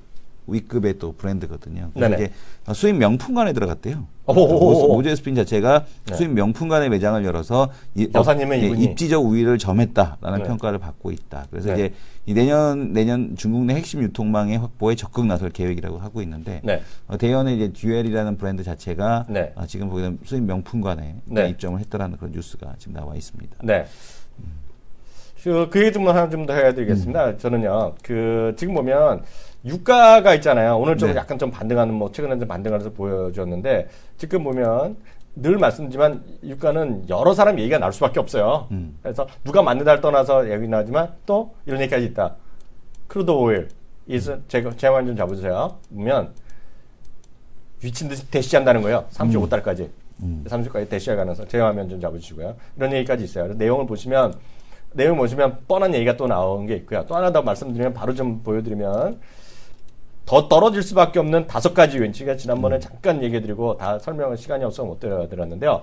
위급의 또 브랜드거든요. 그래서 네네. 이제 수입 명품관에 들어갔대요. 오호호호. 모조 에스핀 자체가 네. 수입 명품관의 매장을 열어서 여사님의 이분이. 입지적 우위를 점했다라는 네. 평가를 받고 있다. 그래서 네. 이제 이 내년 중국 내 핵심 유통망의 확보에 적극 나설 계획이라고 하고 있는데 네. 대연의 이제 듀얼이라는 브랜드 자체가 네. 지금 보게 되면 수입 명품관에 네. 입점을 했다라는 그런 뉴스가 지금 나와 있습니다. 네. 그 얘기 좀 하나 좀 더 해야 되겠습니다. 저는요, 지금 보면, 유가가 있잖아요. 오늘 좀 네. 약간 좀 반등하는, 최근에 좀 반등하면서 보여줬는데, 지금 보면, 늘 말씀드리지만, 유가는 여러 사람 얘기가 나올 수밖에 없어요. 그래서 누가 맞는다를 떠나서 얘기 나지만, 또 이런 얘기까지 있다. 크루드 오일. 제 화면 좀 잡아주세요. 보면, 미친 듯이 대시한다는 거예요. 35달까지. 30까지 대시할 가능성. 제 화면 좀 잡아주시고요. 이런 얘기까지 있어요. 내용 보시면 뻔한 얘기가 또 나온 게 있고요. 또 하나 더 말씀드리면, 바로 좀 보여드리면, 더 떨어질 수밖에 없는 5가지 요인. 제가 지난번에 잠깐 얘기해드리고 다 설명을 시간이 없어서 못 드렸는데요.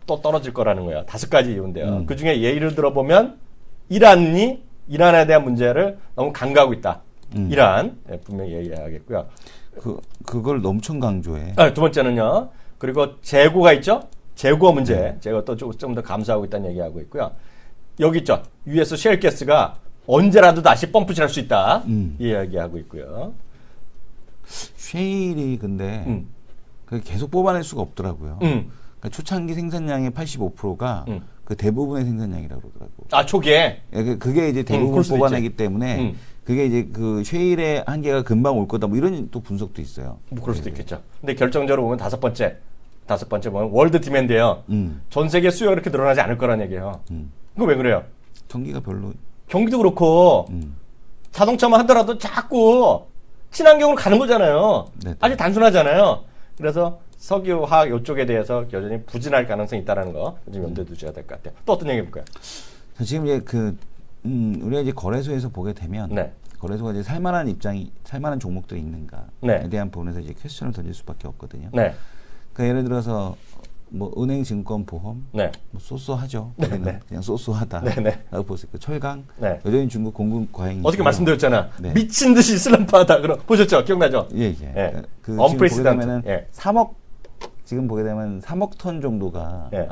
또 떨어질 거라는 거예요. 5가지 이유인데요. 그 중에 예를 들어보면 이란에 대한 문제를 너무 강조하고 있다. 이란 분명히 얘기해야겠고요. 그걸 엄청 강조해. 두 번째는요. 그리고 재고가 있죠. 재고 문제. 제가 또 좀 더 감소하고 있다는 얘기하고 있고요. 여기 있죠. US 셰일가스가 언제라도 다시 펌프질할 수 있다. 이야기하고 있고요. 셰일이 근데 그게 계속 뽑아낼 수가 없더라고요. 그러니까 초창기 생산량의 85%가 그 대부분의 생산량이라고 그러더라고. 아, 초기에? 그게 이제 대부분 뽑아내기 때문에 그게 이제 그 셰일의 한계가 금방 올 거다. 뭐 이런 또 분석도 있어요. 뭐 그럴 수도 있겠죠. 근데 결정적으로 보면 다섯 번째 보면 월드 디맨드예요. 전 세계 수요가 그렇게 늘어나지 않을 거란 얘기예요. 그거 왜 그래요? 경기가 별로. 경기도 그렇고 자동차만 하더라도 자꾸 친환경으로 가는 거잖아요. 네네. 아주 단순하잖아요. 그래서 석유, 화학 이쪽에 대해서 여전히 부진할 가능성이 있다는 거 좀 염두에 두셔야 될 것 같아요. 또 어떤 얘기 해볼까요? 지금 이제 우리가 이제 거래소에서 보게 되면 네. 거래소가 이제 살만한 종목들이 있는가에 네. 대한 부분에서 이제 퀘스천을 던질 수밖에 없거든요. 네. 그러니까 예를 들어서 뭐 은행, 증권, 보험, 네. 뭐 쏘쏘하죠. 우리는 그냥 쏘쏘하다라고 볼 수 있고 철강, 네. 여전히 중국 공급 과잉이 어떻게 말씀드렸잖아. 네. 미친 듯이 슬럼프하다. 그럼 보셨죠? 기억나죠? 예. 예. 그 언프레시던트. 예. 지금 보게 되면 3억 톤 정도가 예.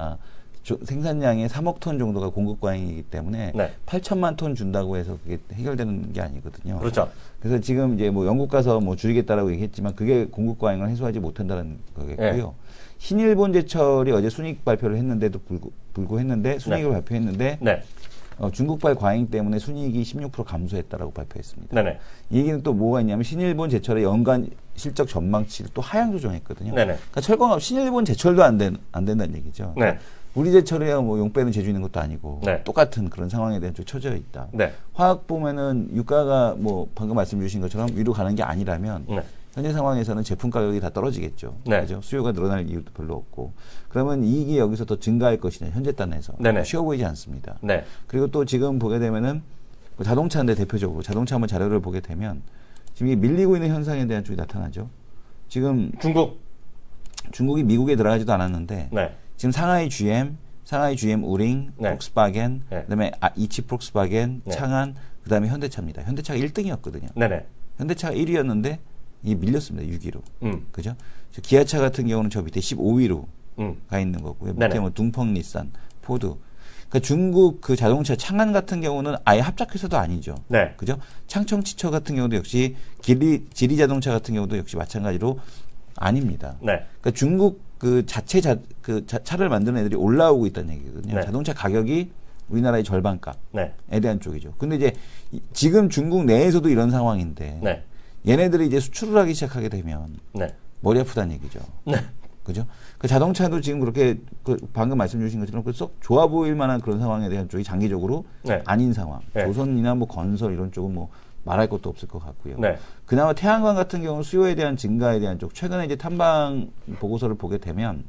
생산량의 3억 톤 정도가 공급 과잉이기 때문에 네. 8천만 톤 준다고 해서 그게 해결되는 게 아니거든요. 그렇죠. 그래서 지금 이제 뭐 영국 가서 뭐 줄이겠다라고 얘기했지만 그게 공급 과잉을 해소하지 못한다는 거겠고요. 신일본 제철이 어제 순이익 발표를 했는데도 불구했는데 순이익을 발표했는데 네. 중국발 과잉 때문에 순이익이 16% 감소했다라고 발표했습니다. 네네. 이 얘기는 또 뭐가 있냐면 신일본 제철의 연간 실적 전망치를 또 하향 조정했거든요. 네네. 그러니까 철광업 신일본 제철도 안 된다는 얘기죠. 네. 우리 제철이야 뭐 용 빼는 제주 있는 것도 아니고 네. 똑같은 그런 상황에 대한 좀 처져 있다. 네. 화학 보면은 유가가 뭐 방금 말씀 주신 것처럼 위로 가는 게 아니라면 네. 현재 상황에서는 제품 가격이 다 떨어지겠죠. 네. 그죠? 수요가 늘어날 이유도 별로 없고. 그러면 이익이 여기서 더 증가할 것이냐 현재 단에서 네네. 쉬워 보이지 않습니다. 네. 그리고 또 지금 보게 되면은 자동차인데 대표적으로 자동차 한번 자료를 보게 되면 지금 이게 밀리고 있는 현상에 대한 쪽이 나타나죠. 지금 중국이 미국에 들어가지도 않았는데 네. 지금 상하이 GM 우링, 네. 폭스바겐, 네. 그다음에 이치 폭스바겐, 네. 창안, 그다음에 현대차입니다. 현대차가 1등이었거든요. 네네. 현대차가 1위였는데 이게 밀렸습니다. 6위로. 그죠? 기아차 같은 경우는 저 밑에 15위로 가 있는 거고요. 밑에 네네. 뭐 둥펑 닛산, 포드. 그러니까 중국 그 자동차 창안 같은 경우는 아예 합작회사도 아니죠. 네. 그죠? 창청치처 같은 경우도 역시 지리 자동차 같은 경우도 역시 마찬가지로 아닙니다. 네. 그러니까 중국 그 자체 차를 만드는 애들이 올라오고 있다는 얘기거든요. 네. 자동차 가격이 우리나라의 절반값에 네. 대한 쪽이죠. 근데 이제 지금 중국 내에서도 이런 상황인데 네. 얘네들이 이제 수출을 하기 시작하게 되면 네. 머리 아프다는 얘기죠. 네. 그죠? 그 자동차도 지금 그렇게 방금 말씀 주신 것처럼 썩 좋아 보일 만한 그런 상황에 대한 쪽이 장기적으로 네. 아닌 상황. 네. 조선이나 뭐 건설 이런 쪽은 뭐 말할 것도 없을 것 같고요. 네. 그나마 태양광 같은 경우는 수요에 대한 증가에 대한 쪽 최근에 이제 탐방 보고서를 보게 되면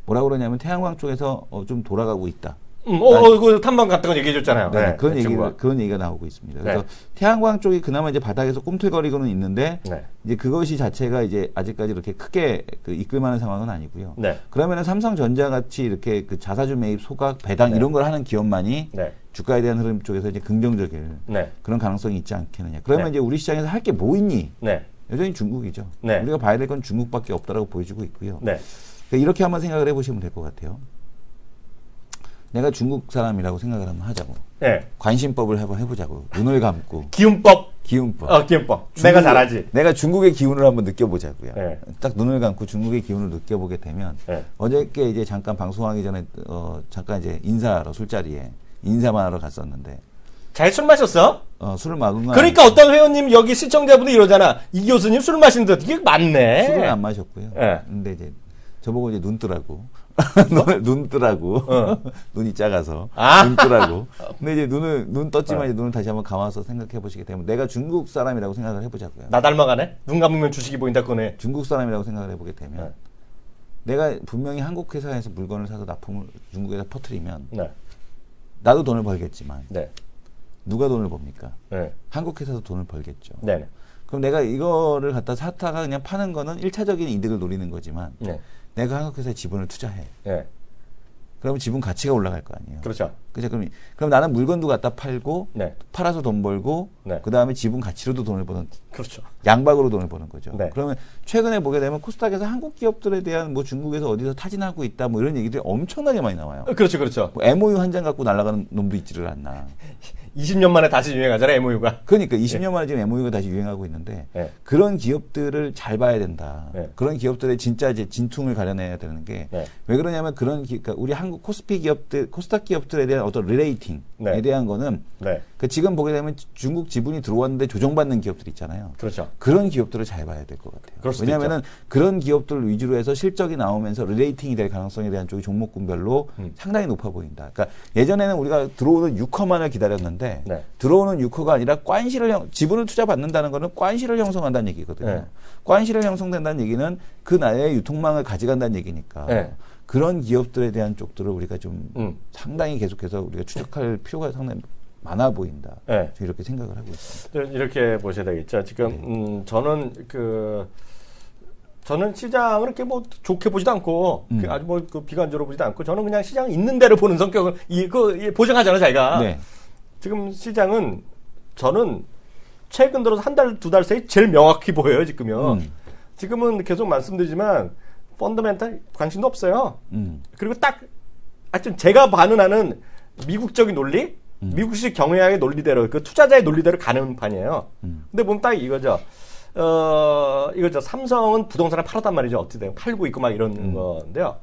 뭐라고 그러냐면 태양광 쪽에서 좀 돌아가고 있다. 그 탐방 같은 거 얘기해 줬잖아요. 네, 네. 그런 얘기가 나오고 있습니다. 그래서 네. 태양광 쪽이 그나마 이제 바닥에서 꿈틀거리고는 있는데 네. 이제 그것이 자체가 이제 아직까지 이렇게 크게 이끌만한 상황은 아니고요. 네. 그러면은 삼성전자 같이 이렇게 그 자사주 매입, 소각, 배당 이런 걸 하는 기업만이 네. 주가에 대한 흐름 쪽에서 이제 긍정적일 네. 그런 가능성이 있지 않겠느냐. 그러면 네. 이제 우리 시장에서 할 게 뭐 있니? 네. 여전히 중국이죠. 네. 우리가 봐야 될 건 중국밖에 없다라고 보여지고 있고요. 네. 그러니까 이렇게 한번 생각을 해보시면 될 것 같아요. 내가 중국 사람이라고 생각을 한번 하자고. 네. 관심법을 한번 해보자고. 눈을 감고. 기운법. 기운법. 기운법. 내가 잘하지. 내가 중국의 기운을 한번 느껴보자고요. 네. 딱 눈을 감고 중국의 기운을 느껴보게 되면 네. 어저께 이제 잠깐 방송하기 전에 잠깐 이제 인사하러 술자리에 인사만 하러 갔었는데 잘 술 마셨어? 술을 막은 건 그러니까 어떤 회원님 여기 시청자분들 이러잖아. 이 교수님 술 마시는 데 되게 많네. 술은 안 마셨고요. 네. 근데 이제 저보고 이제 눈 뜨라고. 눈 뜨라고. 눈이 작아서. 눈 뜨라고. 근데 이제 눈 떴지만 이제 눈을 다시 한번 감아서 생각해 보시게 되면 내가 중국 사람이라고 생각을 해보자고요. 나 닮아가네? 눈 감으면 주식이 보인다 거네. 중국 사람이라고 생각을 해보게 되면 내가 분명히 한국 회사에서 물건을 사서 납품을 중국에다 퍼뜨리면 네. 나도 돈을 벌겠지만 네. 누가 돈을 법니까? 네. 한국 회사도 돈을 벌겠죠. 네. 그럼 내가 이거를 갖다 샀다가 그냥 파는 거는 1차적인 이득을 노리는 거지만 네. 내가 한국회사에 지분을 투자해. 네. 그러면 지분 가치가 올라갈 거 아니에요. 그렇죠. 그죠? 그럼 나는 물건도 갖다 팔고 네. 팔아서 돈 벌고 네. 그 다음에 지분 가치로도 돈을 버는 그렇죠. 양박으로 돈을 버는 거죠. 네. 그러면 최근에 보게 되면 코스닥에서 한국 기업들에 대한 뭐 중국에서 어디서 타진하고 있다 뭐 이런 얘기들이 엄청나게 많이 나와요. 그렇죠, 그렇죠. 뭐 MOU 한 장 갖고 날아가는 놈도 있지를 않나. 20년 만에 다시 유행하잖아요, MOU가. 그러니까 20년 만에 지금 MOU가 다시 유행하고 있는데 네. 그런 기업들을 잘 봐야 된다. 네. 그런 기업들의 진짜 이제 진퉁을 가려내야 되는 게 왜 네. 그러냐면 그러니까 우리 한국 코스피 기업들, 코스닥 기업들에 대한 어떤 리레이팅에 네. 대한 거는 네. 그 지금 보게 되면 중국 지분이 들어왔는데 조정받는 기업들 있잖아요. 그렇죠. 그런 기업들을 잘 봐야 될 것 같아요. 그럴 수도 왜냐하면은 그런 기업들 위주로 해서 실적이 나오면서 리레이팅이 될 가능성에 대한 쪽이 종목군별로 상당히 높아 보인다. 그러니까 예전에는 우리가 들어오는 유커만을 기다렸는데 네. 들어오는 유커가 아니라 지분을 투자받는다는 거는 관시를 형성한다는 얘기거든요. 네. 관시를 형성된다는 얘기는 그 나라의 유통망을 가져간다는 얘기니까 네. 그런 기업들에 대한 쪽들을 우리가 좀 상당히 계속해서 우리가 추적할 필요가 상당히 많아 보인다. 네. 저 이렇게 생각을 하고 있습니다. 이렇게 보셔야 되겠죠. 지금 저는 시장을 이렇게 뭐 좋게 보지도 않고 아주 뭐 그 비관적으로 보지도 않고 저는 그냥 시장 있는 대로 보는 성격을 보장하잖아요, 자기가. 네. 지금 시장은 저는 최근 들어서 한 달, 두 달 사이 제일 명확히 보여요, 지금요. 지금은 계속 말씀드리지만 펀더멘탈 관심도 없어요. 그리고 딱 하여튼 제가 반응하는 미국적인 논리, 미국식 경영의 논리대로 그 투자자의 논리대로 가는 판이에요. 근데 보면 딱 이거죠. 이거죠. 삼성은 부동산을 팔았단 말이죠. 어떻게 팔고 있고 막 이런 건데요.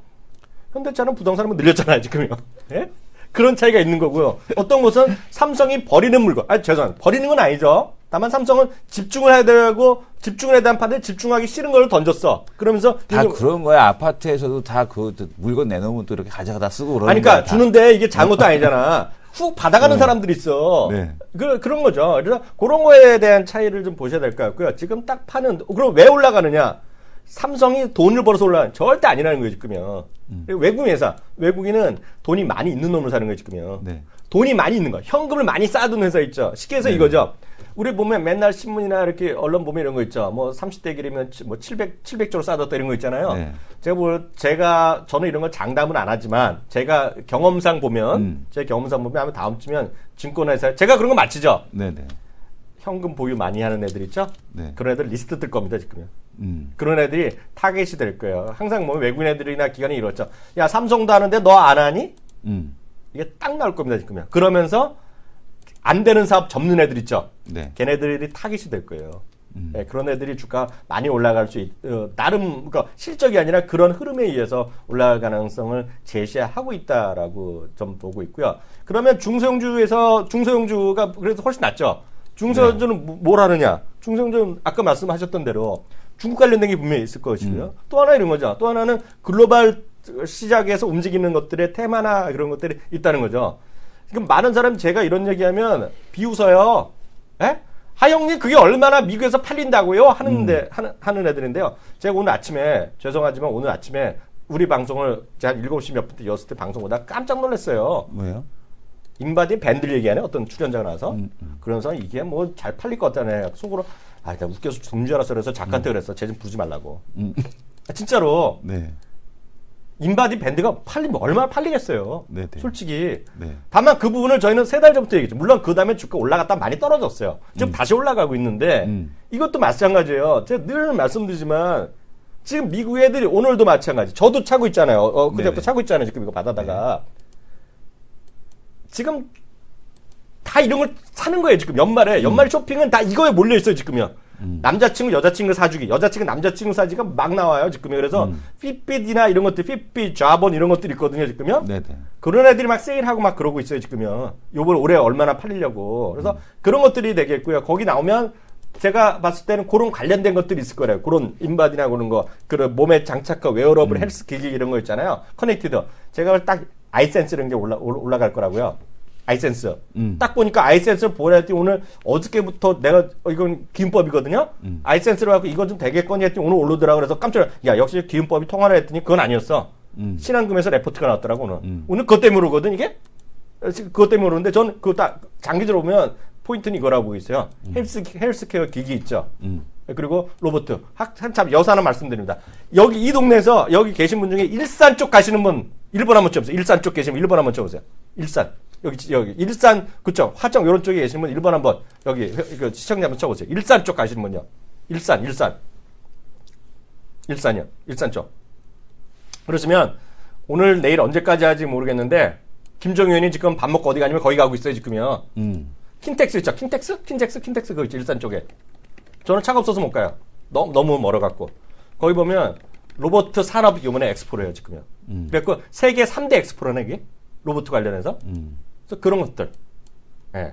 현대차는 부동산을 늘렸잖아요, 지금요. 예? 그런 차이가 있는 거고요. 어떤 곳은 삼성이 버리는 물건, 죄송합니다. 버리는 건 아니죠. 다만 삼성은 집중을 해야 되고, 집중을 해야 되는 판에 집중하기 싫은 걸 던졌어. 그러면서. 다 그런 거야. 아파트에서도 다 그 물건 내놓으면 또 이렇게 가져가다 쓰고 그러는 그러니까 거야. 주는데 이게 잘못도 아니잖아. 훅 받아가는 사람들이 있어. 네. 그런 거죠. 그래서 그런 거에 대한 차이를 좀 보셔야 될 것 같고요. 지금 딱 파는, 그럼 왜 올라가느냐? 삼성이 돈을 벌어서 올라가는 절대 아니라는 거예요, 지금요. 그리고 외국인 회사, 외국인은 돈이 많이 있는 놈을 사는 거예요, 지금요. 네. 돈이 많이 있는 거, 현금을 많이 쌓아둔 회사 있죠. 쉽게 해서 이거죠. 우리 보면 맨날 신문이나 이렇게 언론 보면 이런 거 있죠. 뭐 30대 길이면 뭐 700조로 쌓아뒀다 이런 거 있잖아요. 네. 저는 이런 거 장담은 안 하지만 제가 경험상 보면, 제 경험상 보면 아마 다음 주면 증권회사, 제가 그런 거 맞히죠? 네네. 현금 보유 많이 하는 애들 있죠? 네. 그런 애들 리스트 뜰 겁니다, 지금요. 그런 애들이 타겟이 될 거예요. 항상 뭐 외국인 애들이나 기관이 이렇죠. 야, 삼성도 하는데 너 안 하니? 이게 딱 나올 겁니다, 지금요. 그러면서 안 되는 사업 접는 애들 있죠? 네. 걔네들이 타깃이 될 거예요. 네, 그런 애들이 주가 많이 올라갈 수 나름, 그러니까 실적이 아니라 그런 흐름에 의해서 올라갈 가능성을 제시하고 있다라고 좀 보고 있고요. 그러면 중소형주가 그래도 훨씬 낫죠. 중소형주는 뭘 하느냐? 중소형주는 아까 말씀하셨던 대로 중국 관련된 게 분명히 있을 것이고요. 또 하나 이런 거죠. 또 하나는 글로벌 시장에서 움직이는 것들의 테마나 그런 것들이 있다는 거죠. 지금 많은 사람 제가 이런 얘기하면 비웃어요. 에? 하영님 그게 얼마나 미국에서 팔린다고요? 하는 애들인데요. 제가 오늘 아침에 죄송하지만 오늘 아침에 우리 방송을 제가 7시 몇 분 때 였을 때 방송 보다가 깜짝 놀랐어요. 뭐예요? 인바디 밴드를 얘기하네 어떤 출연자가 나와서 그러면서 이게 뭐 잘 팔릴 것 같다네 속으로 나 웃겨서 죽는 줄 알았어 그래서 작가한테 그랬어 쟤 좀 부르지 말라고 진짜로 네. 인바디 밴드가 팔리면 얼마나 팔리겠어요. 네네. 솔직히. 네. 다만 그 부분을 저희는 3달 전부터 얘기했죠. 물론 그 다음에 주가 올라갔다 많이 떨어졌어요. 지금 다시 올라가고 있는데 이것도 마찬가지예요. 제가 늘 말씀드리지만 지금 미국 애들이 오늘도 마찬가지. 저도 차고 있잖아요. 그때부터 차고 있잖아요. 지금 이거 받아다가. 지금 다 이런 걸 사는 거예요. 지금 연말 쇼핑은 다 이거에 몰려 있어요. 지금요. 남자친구 여자친구 사주기, 여자친구 남자친구 사주기가 막 나와요. 지금요. 그래서 핏빛이나 이런 것들, 핏빛, 좌본 이런 것들이 있거든요. 지금요. 네네. 그런 애들이 막 세일하고 막 그러고 있어요. 지금요. 요번 올해 얼마나 팔리려고. 그래서 그런 것들이 되겠고요. 거기 나오면 제가 봤을 때는 그런 관련된 것들이 있을 거래요. 그런 인바디나 그런 거, 그런 몸에 장착과 웨어러블 헬스 기기 이런 거 있잖아요. 커넥티드. 제가 딱 아이센스 이런 게 올라갈 거라고요. 아이센스. 딱 보니까 아이센스를 보라 했더니 오늘 어저께부터 내가 이건 기음법이거든요. 아이센스로 하고 이거 좀 되겠거니 했더니 오늘 올르더라고 그래서 깜짝 야 역시 기음법이 통하라 했더니 그건 아니었어. 신한금에서 레포트가 나왔더라고 오늘. 오늘 그것 때문에 오거든 이게. 그것 때문에 오는데 저는 그거 딱 장기적으로 보면 포인트는 이거라고 보고 있어요. 헬스케어 기기 있죠. 그리고 로봇. 한참 여사 하나 말씀드립니다. 여기 이 동네에서 여기 계신 분 중에 일산 쪽 가시는 분 1번 한번 쳐보세요. 일산 쪽 계시면 1번 한번 쳐보세요. 일산. 여기 일산 그쪽 화정 이런 쪽에 계시는 분 1번 한번 여기 그 시청자 한번 쳐보세요. 일산 쪽 가시는 분요. 일산이요. 일산 쪽. 그러시면 오늘 내일 언제까지 할지 모르겠는데 김정희 의원이 지금 밥 먹고 어디 가냐면 거기 가고 있어요 지금요. 킨텍스 있죠. 킨텍스 그거 있죠. 일산 쪽에. 저는 차가 없어서 못 가요. 너무 멀어갖고. 거기 보면 로봇 산업 이번에 엑스포를 해요 지금요. 그래갖고 세계 3대 엑스포라네 이게 로봇 관련해서. 그래서 그런 것들. 예.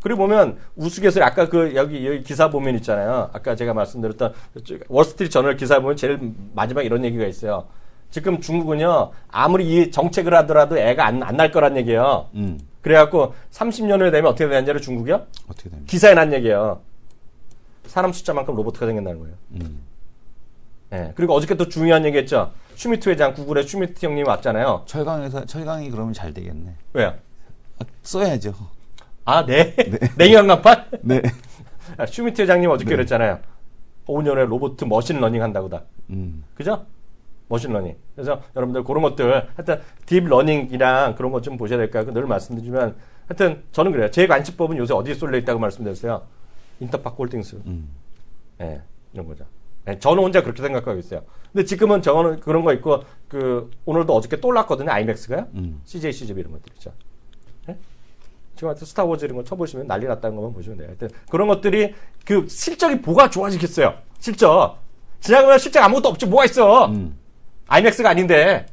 그리고 보면 우스갯소리 아까 그 여기 기사 보면 있잖아요. 아까 제가 말씀드렸던 월스트리트 저널 기사 보면 제일 마지막 이런 얘기가 있어요. 지금 중국은요 아무리 이 정책을 하더라도 애가 안 날 거란 얘기예요. 그래갖고 30년을 되면 어떻게 되는지를 중국이요? 어떻게 됩니까? 기사에 난 얘기예요. 사람 숫자만큼 로봇가 생긴다는 거예요. 예. 그리고 어저께 또 중요한 얘기했죠. 슈미트 회장, 구글의 슈미트 형님 왔잖아요. 철강이 그러면 잘 되겠네. 왜요? 써야죠. 아, 네. 냉각난판? 네. 슈미트 회장님 어저께 그랬잖아요. 5년에 로봇 머신러닝 한다고다. 그죠? 머신러닝. 그래서 여러분들 그런 것들 하여튼 딥러닝이랑 그런 것 좀 보셔야 될까 늘 말씀드리지만 하여튼 저는 그래요. 제 관심법은 요새 어디에 쏠려 있다고 말씀드렸어요. 인터파크 홀딩스. 예, 이런 거죠. 예, 저는 혼자 그렇게 생각하고 있어요. 근데 지금은 저는 그런 거 있고 오늘도 어저께 또 올랐거든요. 아이맥스가요. CJ, CGV 이런 것들 있죠. 예? 지금 하여튼 스타워즈 이런 거 쳐보시면 난리 났다는 것만 보시면 돼요. 하여튼 그런 것들이 그 실적이 뭐가 좋아지겠어요. 실적. 지나가면 실적 아무것도 없지 뭐가 있어. 아이맥스가 아닌데.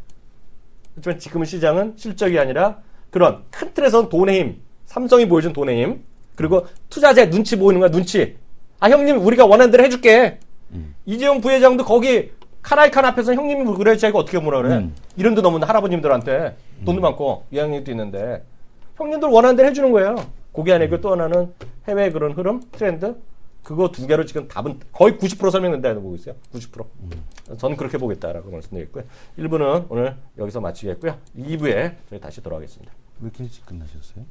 하지만 지금은 시장은 실적이 아니라 그런 큰 틀에서는 돈의 힘. 삼성이 보여준 돈의 힘. 그리고 투자자의 눈치 보이는 거야, 눈치. 아, 형님, 우리가 원하는 대로 해줄게. 이재용 부회장도 거기 카나이칸 앞에서 형님이 그래, 자기가 어떻게 뭐라 그래. 이름도 넘는 할아버님들한테 돈도 많고, 이양력도 있는데, 형님들 원하는 대로 해주는 거예요. 거기 안에 그 또 하나는 해외 그런 흐름, 트렌드, 그거 두 개로 지금 답은 거의 90% 설명된다고 보고 있어요. 90%. 저는 그렇게 보겠다라고 말씀드리겠고요. 1부는 오늘 여기서 마치겠고요. 2부에 저희 다시 돌아오겠습니다. 왜 이렇게 일찍 끝나셨어요?